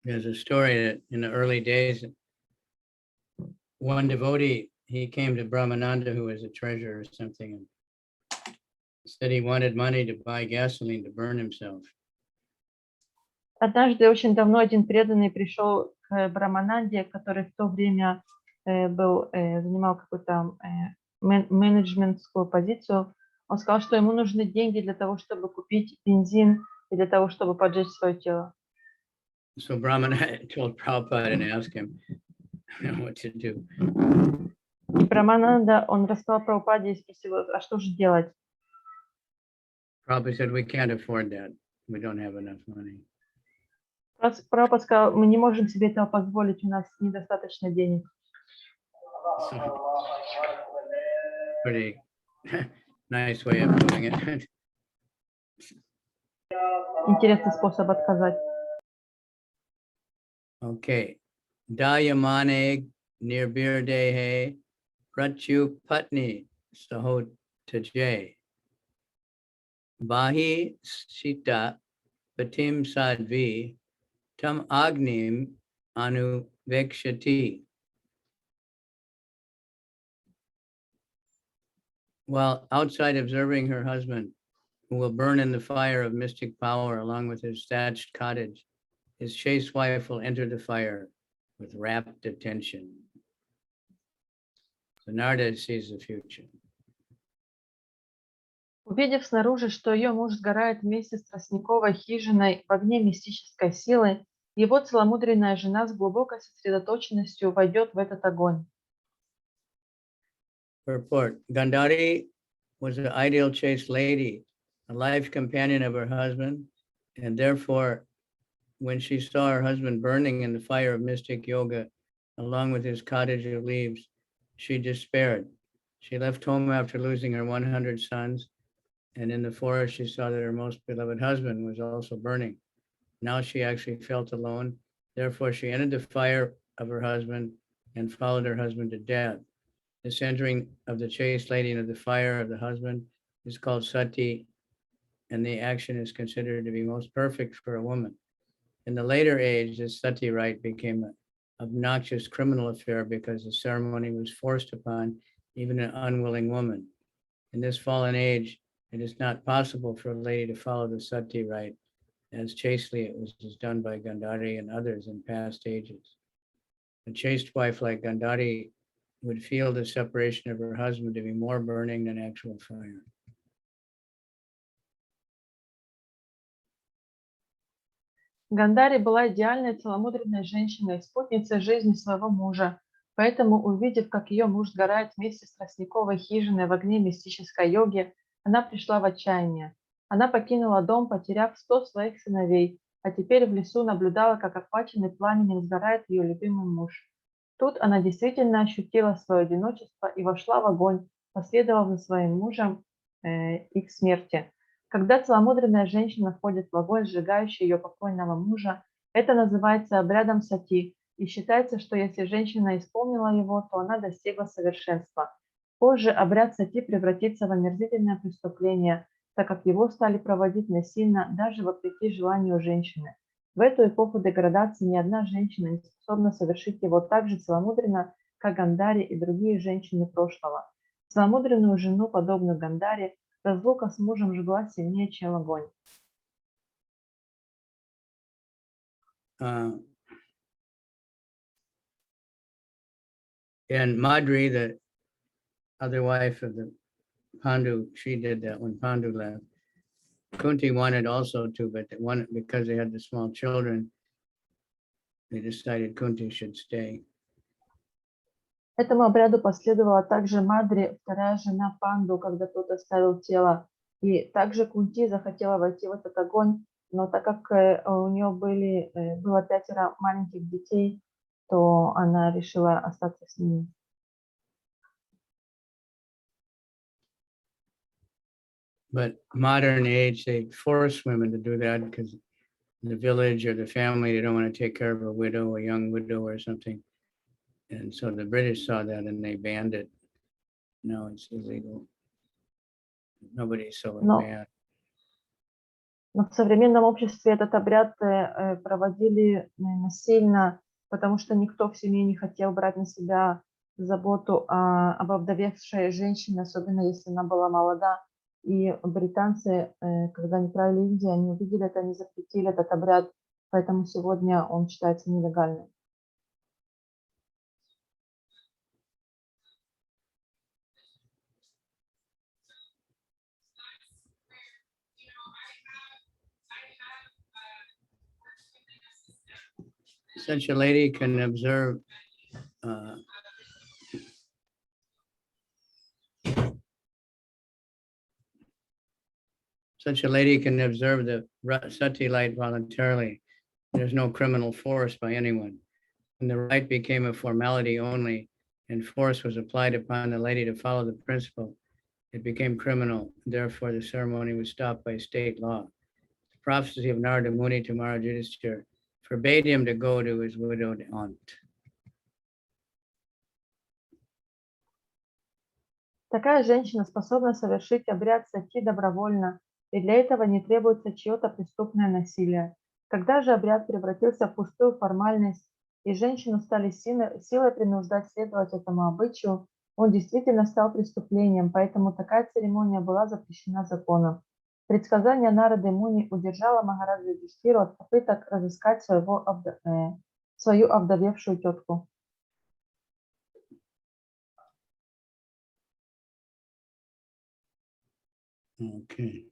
There's a story that in the early days, one devotee, he came to Brahmananda, who was a treasurer or something, and said he wanted money to buy gasoline to burn himself. Однажды, очень давно, один преданный пришел к Брамананде, который в то время занимал какую-то менеджментскую позицию. Он сказал, что ему нужны деньги для того, чтобы купить бензин и для того, чтобы поджечь свое тело. So Brahmana told Prabhupada and asked him what to do. И Брамананда, он рассказал Прабхупаде и спросил, а что же делать? Prabhupada said, we can't afford that. We don't have enough money. Прабхупада сказал, мы не можем себе этого позволить, у нас недостаточно денег. So, pretty nice way of doing it. Интересный способ отказать. Okay. Dayamane nirbirdehe pratyu patni sahot tajay. Bahi sita patim sadvi tam agnim anu vekshati. While outside observing her husband, who will burn in the fire of mystic power along with his thatched cottage, his chaste wife will enter the fire with rapt attention. So Narada sees the future. Увидев снаружи, что ее муж сгорает вместе с тростниковой хижиной в огне мистической силы, его целомудренная жена с глубокой сосредоточенностью войдет в этот огонь. Purport. Gandhari was the ideal chaste lady, a life companion of her husband, and therefore, when she saw her husband burning in the fire of mystic yoga, along with his cottage of leaves, she despaired. She left home after losing her 100 sons, and in the forest she saw that her most beloved husband was also burning. Now she actually felt alone. Therefore, she entered the fire of her husband and followed her husband to death. This entering of the chaste lady into the fire of the husband is called sati, and the action is considered to be most perfect for a woman. In the later age, this sati rite became an obnoxious criminal affair because the ceremony was forced upon even an unwilling woman. In this fallen age, it is not possible for a lady to follow the sati rite as chastely it was done by Gandhari and others in past ages. A chaste wife like Gandhari would feel the separation of her husband to be more burning than actual fire. Гандари была идеальной целомудренной женщиной, спутницей жизни своего мужа. Поэтому, увидев, как ее муж сгорает вместе с тростниковой хижиной в огне мистической йоги, она пришла в отчаяние. Она покинула дом, потеряв 100 своих сыновей, а теперь в лесу наблюдала, как охваченный пламенем сгорает ее любимый муж. Тут она действительно ощутила свое одиночество и вошла в огонь, последовав за своим мужем и к смерти. Когда целомудренная женщина входит в огонь, сжигающий ее покойного мужа, это называется обрядом сати, и считается, что если женщина исполнила его, то она достигла совершенства. Позже обряд сати превратится в омерзительное преступление, так как его стали проводить насильно, даже вопреки желанию женщины. В эту эпоху деградации ни одна женщина не способна совершить его так же целомудренно, как Гандари и другие женщины прошлого. Целомудренную жену, подобную Гандари, разлука с мужем жгла сильнее, чем огонь. And Madri, the other wife of the Pandu, she did that when Pandu left. Kunti wanted also to, but because they had the small children, they decided Kunti should stay. Этому обряду последовала также Мадри, вторая жена Панду, когда тот оставил тело. И также Кунти захотела войти в этот огонь, но так как у нее было 5 маленьких детей, то она решила остаться с ними. But modern age, they force women to do that because the village or the family, they don't want to take care of a widow, a young widow or something. And so the British saw that and they banned it. No, it's illegal. Nobody's so mad. Но в современном обществе этот обряд проводили насильно, потому что никто в семье не хотел брать на себя заботу об овдовевшей женщине, особенно если она была молода. И британцы, когда они правили Индией, они увидели это, они запретили этот обряд, поэтому сегодня он считается нелегальным. such a lady can observe the sati light voluntarily. There's no criminal force by anyone. When the rite became a formality only and force was applied upon the lady to follow the principle, it became criminal. Therefore, the ceremony was stopped by state law. The prophecy of Narada Muni to Maharaj Yudhishthira forbade him to go to his widowed aunt. Такая женщина способна совершить обряд сати добровольно, и для этого не требуется чье-то преступное насилие. Когда же обряд превратился в пустую формальность, и женщину стали силой принуждать следовать этому обычаю, он действительно стал преступлением, поэтому такая церемония была запрещена законом. Предсказание Нарады Муни удержало Махараджу Юдхиштхиру от попыток разыскать свою овдовевшую тетку. Okay.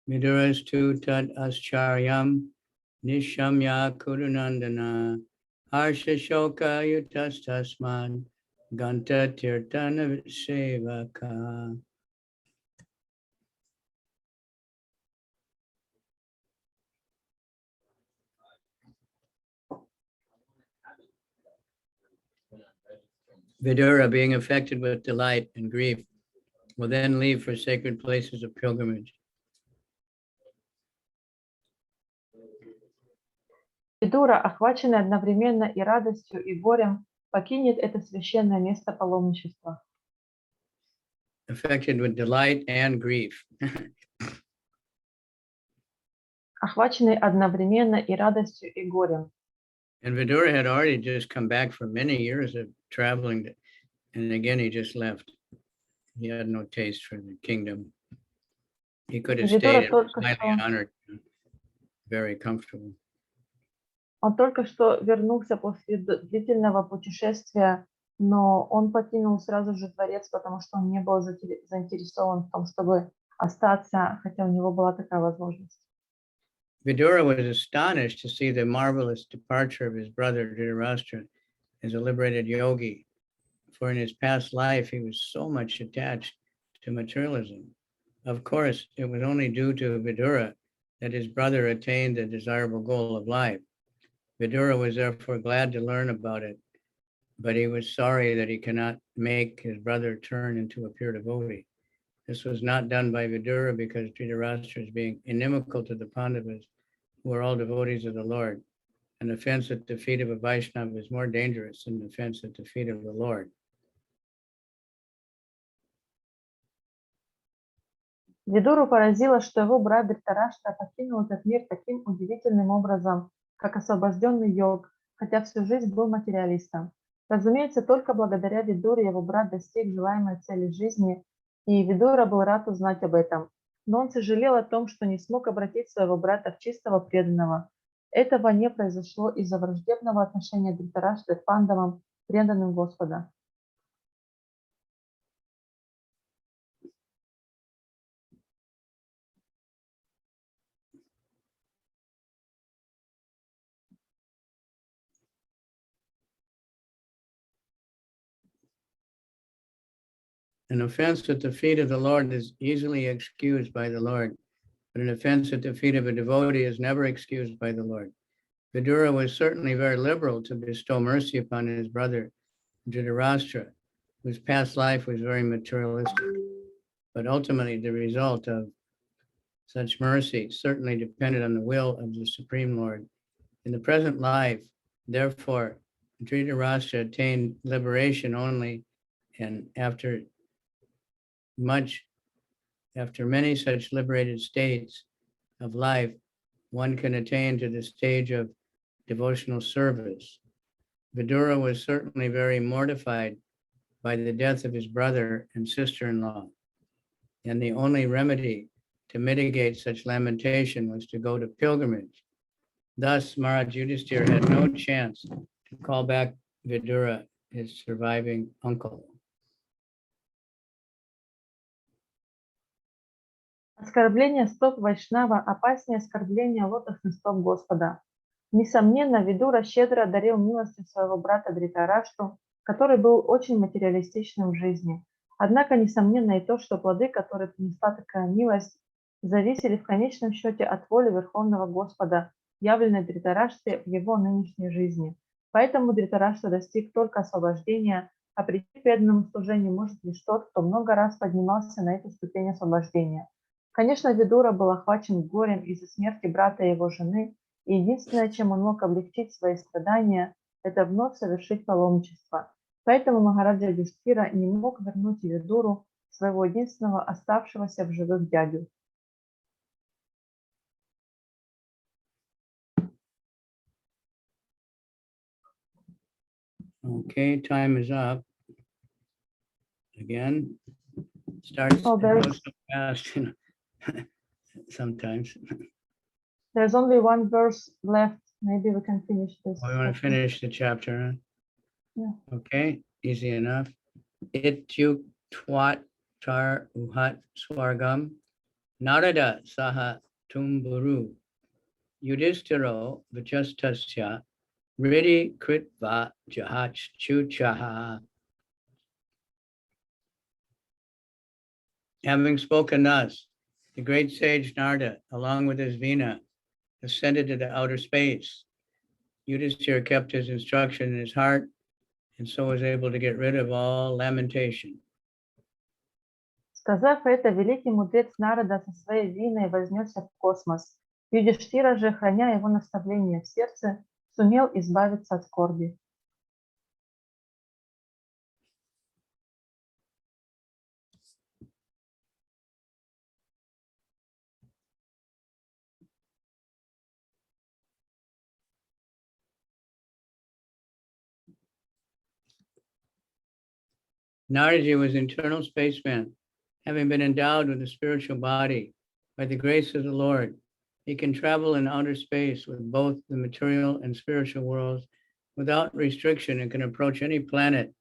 Vidurastu tad ascharyam nishamya kurunandana harsha shoka yutastasman ganta tirtana sevaka. Vidura, being affected with delight and grief, will then leave for sacred places of pilgrimage. Видура, охваченный одновременно и радостью, и горем, покинет это священное место паломничества. Affected with delight and grief. Охваченный одновременно и радостью, и горем. And Vidura had already just come back from many years of traveling, and again he just left. He had no taste for the kingdom. He could have stayed and was highly honored, very comfortable. Он только что вернулся после длительного путешествия, но он покинул сразу же дворец, потому что он не был заинтересован в том, чтобы остаться, хотя у него была такая возможность. Vidura was astonished to see the marvelous departure of his brother Dhṛtarāṣṭra as a liberated yogi, for in his past life he was so much attached to materialism. Of course, it was only due to Vidura that his brother attained the desirable goal of life. Vidura was therefore glad to learn about it, but he was sorry that he cannot make his brother turn into a pure devotee. This was not done by Vidura because Dhṛtarāṣṭra is being inimical to the Pandavas, who are all devotees of the Lord. An offense at the feet of a Vaishnava is more dangerous than an offense at the feet of the Lord. Видуру поразило, что его брат Dhṛtarāṣṭra покинул этот мир таким удивительным образом, как освобожденный йог, хотя всю жизнь был материалистом. Разумеется, только благодаря Видуре его брат достиг желаемой цели жизни, и Видура был рад узнать об этом. Но он сожалел о том, что не смог обратить своего брата в чистого преданного. Этого не произошло из-за враждебного отношения Dhṛtarāṣṭры к пандавам, преданным Господа. An offense at the feet of the Lord is easily excused by the Lord, but an offense at the feet of a devotee is never excused by the Lord. Vidura was certainly very liberal to bestow mercy upon his brother Dhṛtarāṣṭra, whose past life was very materialistic. But ultimately, the result of such mercy certainly depended on the will of the Supreme Lord. In the present life, therefore, Dhṛtarāṣṭra attained liberation only, and after many such liberated states of life, one can attain to the stage of devotional service. Vidura was certainly very mortified by the death of his brother and sister-in-law, and the only remedy to mitigate such lamentation was to go to pilgrimage. Thus, Maharaj Yudhisthira had no chance to call back Vidura, his surviving uncle. Оскорбление стоп Вайшнава опаснее оскорбления лотосных стоп Господа. Несомненно, Видура щедро одарил милостью своего брата Dhṛtarāṣṭru, который был очень материалистичным в жизни. Однако, несомненно и то, что плоды, которые принесла такая милость, зависели в конечном счете от воли Верховного Господа, явленной Dhṛtarāṣṭре в его нынешней жизни. Поэтому Dhṛtarāṣṭра достиг только освобождения, а прийти к преданному служению может лишь тот, кто много раз поднимался на эту ступень освобождения. Конечно, Видура был охвачен горем из-за смерти брата и его жены, и единственное, чем он мог облегчить свои страдания, это вновь совершить паломничество. Поэтому Махараджа Юдхиштхира не мог вернуть Видуру, своего единственного оставшегося в живых дядю. Okay, time is up. Again, starts Oh, it goes so fast sometimes. There's only one verse left. Maybe we can finish this. We want to finish the chapter, huh? Yeah. Okay, easy enough. Ityuk twat tar uhat swargam narada saha tumburu yudhishthiro vachastasya ridi kritva jahach chuchaha. Having spoken thus, the great sage Narada, along with his Veena, ascended to the outer space. Yudhishthira kept his instruction in his heart and so was able to get rid of all lamentation. Сказав это, великий мудрец Нарада со своей виной вознесся в космос. Юдхиштхира же, храня его наставление в сердце, сумел избавиться от скорби. Naradaji was internal spaceman. Having been endowed with a spiritual body by the grace of the Lord, he can travel in outer space with both the material and spiritual worlds without restriction and can approach any planet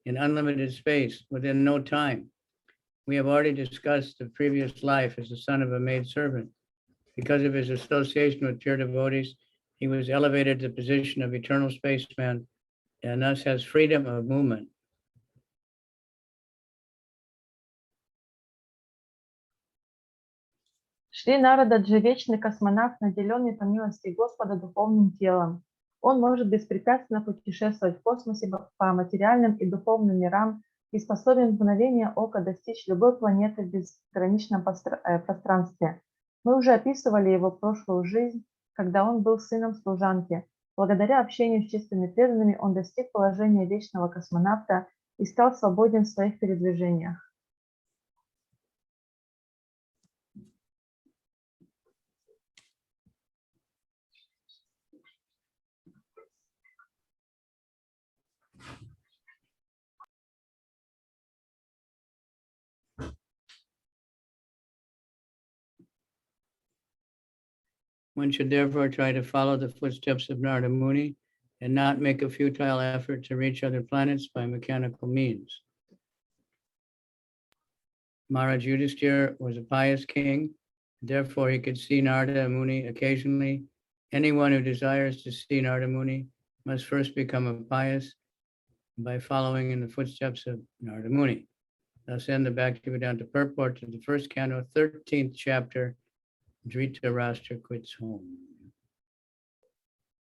in unlimited space within no time. We have already discussed the previous life as the son of a maidservant. Because of his association with pure devotees, he was elevated to the position of eternal spaceman and thus has freedom of movement. Шри Нарададжи, вечный космонавт, наделенный по милости Господа духовным телом. Он может беспрепятственно путешествовать в космосе по материальным и духовным мирам и способен в мгновение ока достичь любой планеты в безграничном пространстве. Мы уже описывали его прошлую жизнь, когда он был сыном служанки. Благодаря общению с чистыми преданными он достиг положения вечного космонавта и стал свободен в своих передвижениях. One should therefore try to follow the footsteps of Narada Muni and not make a futile effort to reach other planets by mechanical means. Maharaj Yudhishthira was a pious king, therefore he could see Narada Muni occasionally. Anyone who desires to see Narada Muni must first become a pious by following in the footsteps of Narada Muni. Thus end the Bhaktivedanta purport to the first canto, 13th chapter, Dhṛtarāṣṭra Quits Home.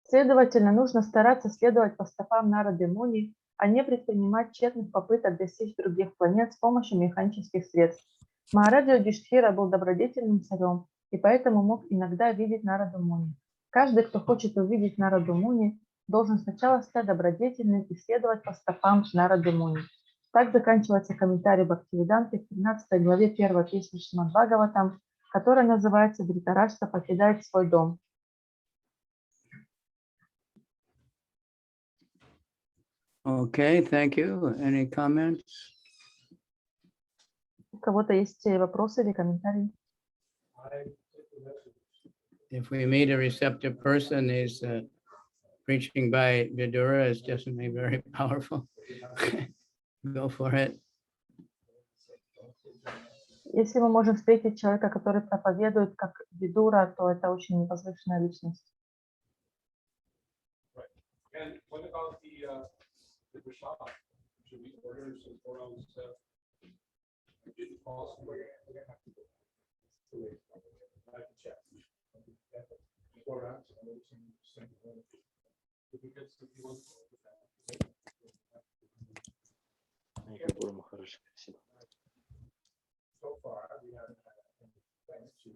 Следовательно, нужно стараться следовать по стопам Нарады Муни, а не предпринимать тщетных попыток достичь других планет с помощью механических средств. Махараджа Юдхиштхира был добродетельным царем, и поэтому мог иногда видеть Нараду Муни. Каждый, кто хочет увидеть Нараду Муни, должен сначала стать добродетельным и следовать по стопам Нарады Муни. Так заканчивается комментарий Бхактивиданты к 13 главе 1 песни Шримад Бхагаватам, которая называется «Dhṛtarāṣṭra покидает свой дом». Okay, thank you. Any comments? У кого-то есть вопросы или комментарии? If we meet a receptive person, is preaching by Vidura is definitely very powerful. Go for it. Если мы можем встретить человека, который проповедует как Видура, то это очень возвышенная личность. And what about the prasad? Should we order some photos? Is it possible? We're gonna have to go. I can check. So far, we haven't had any plans to.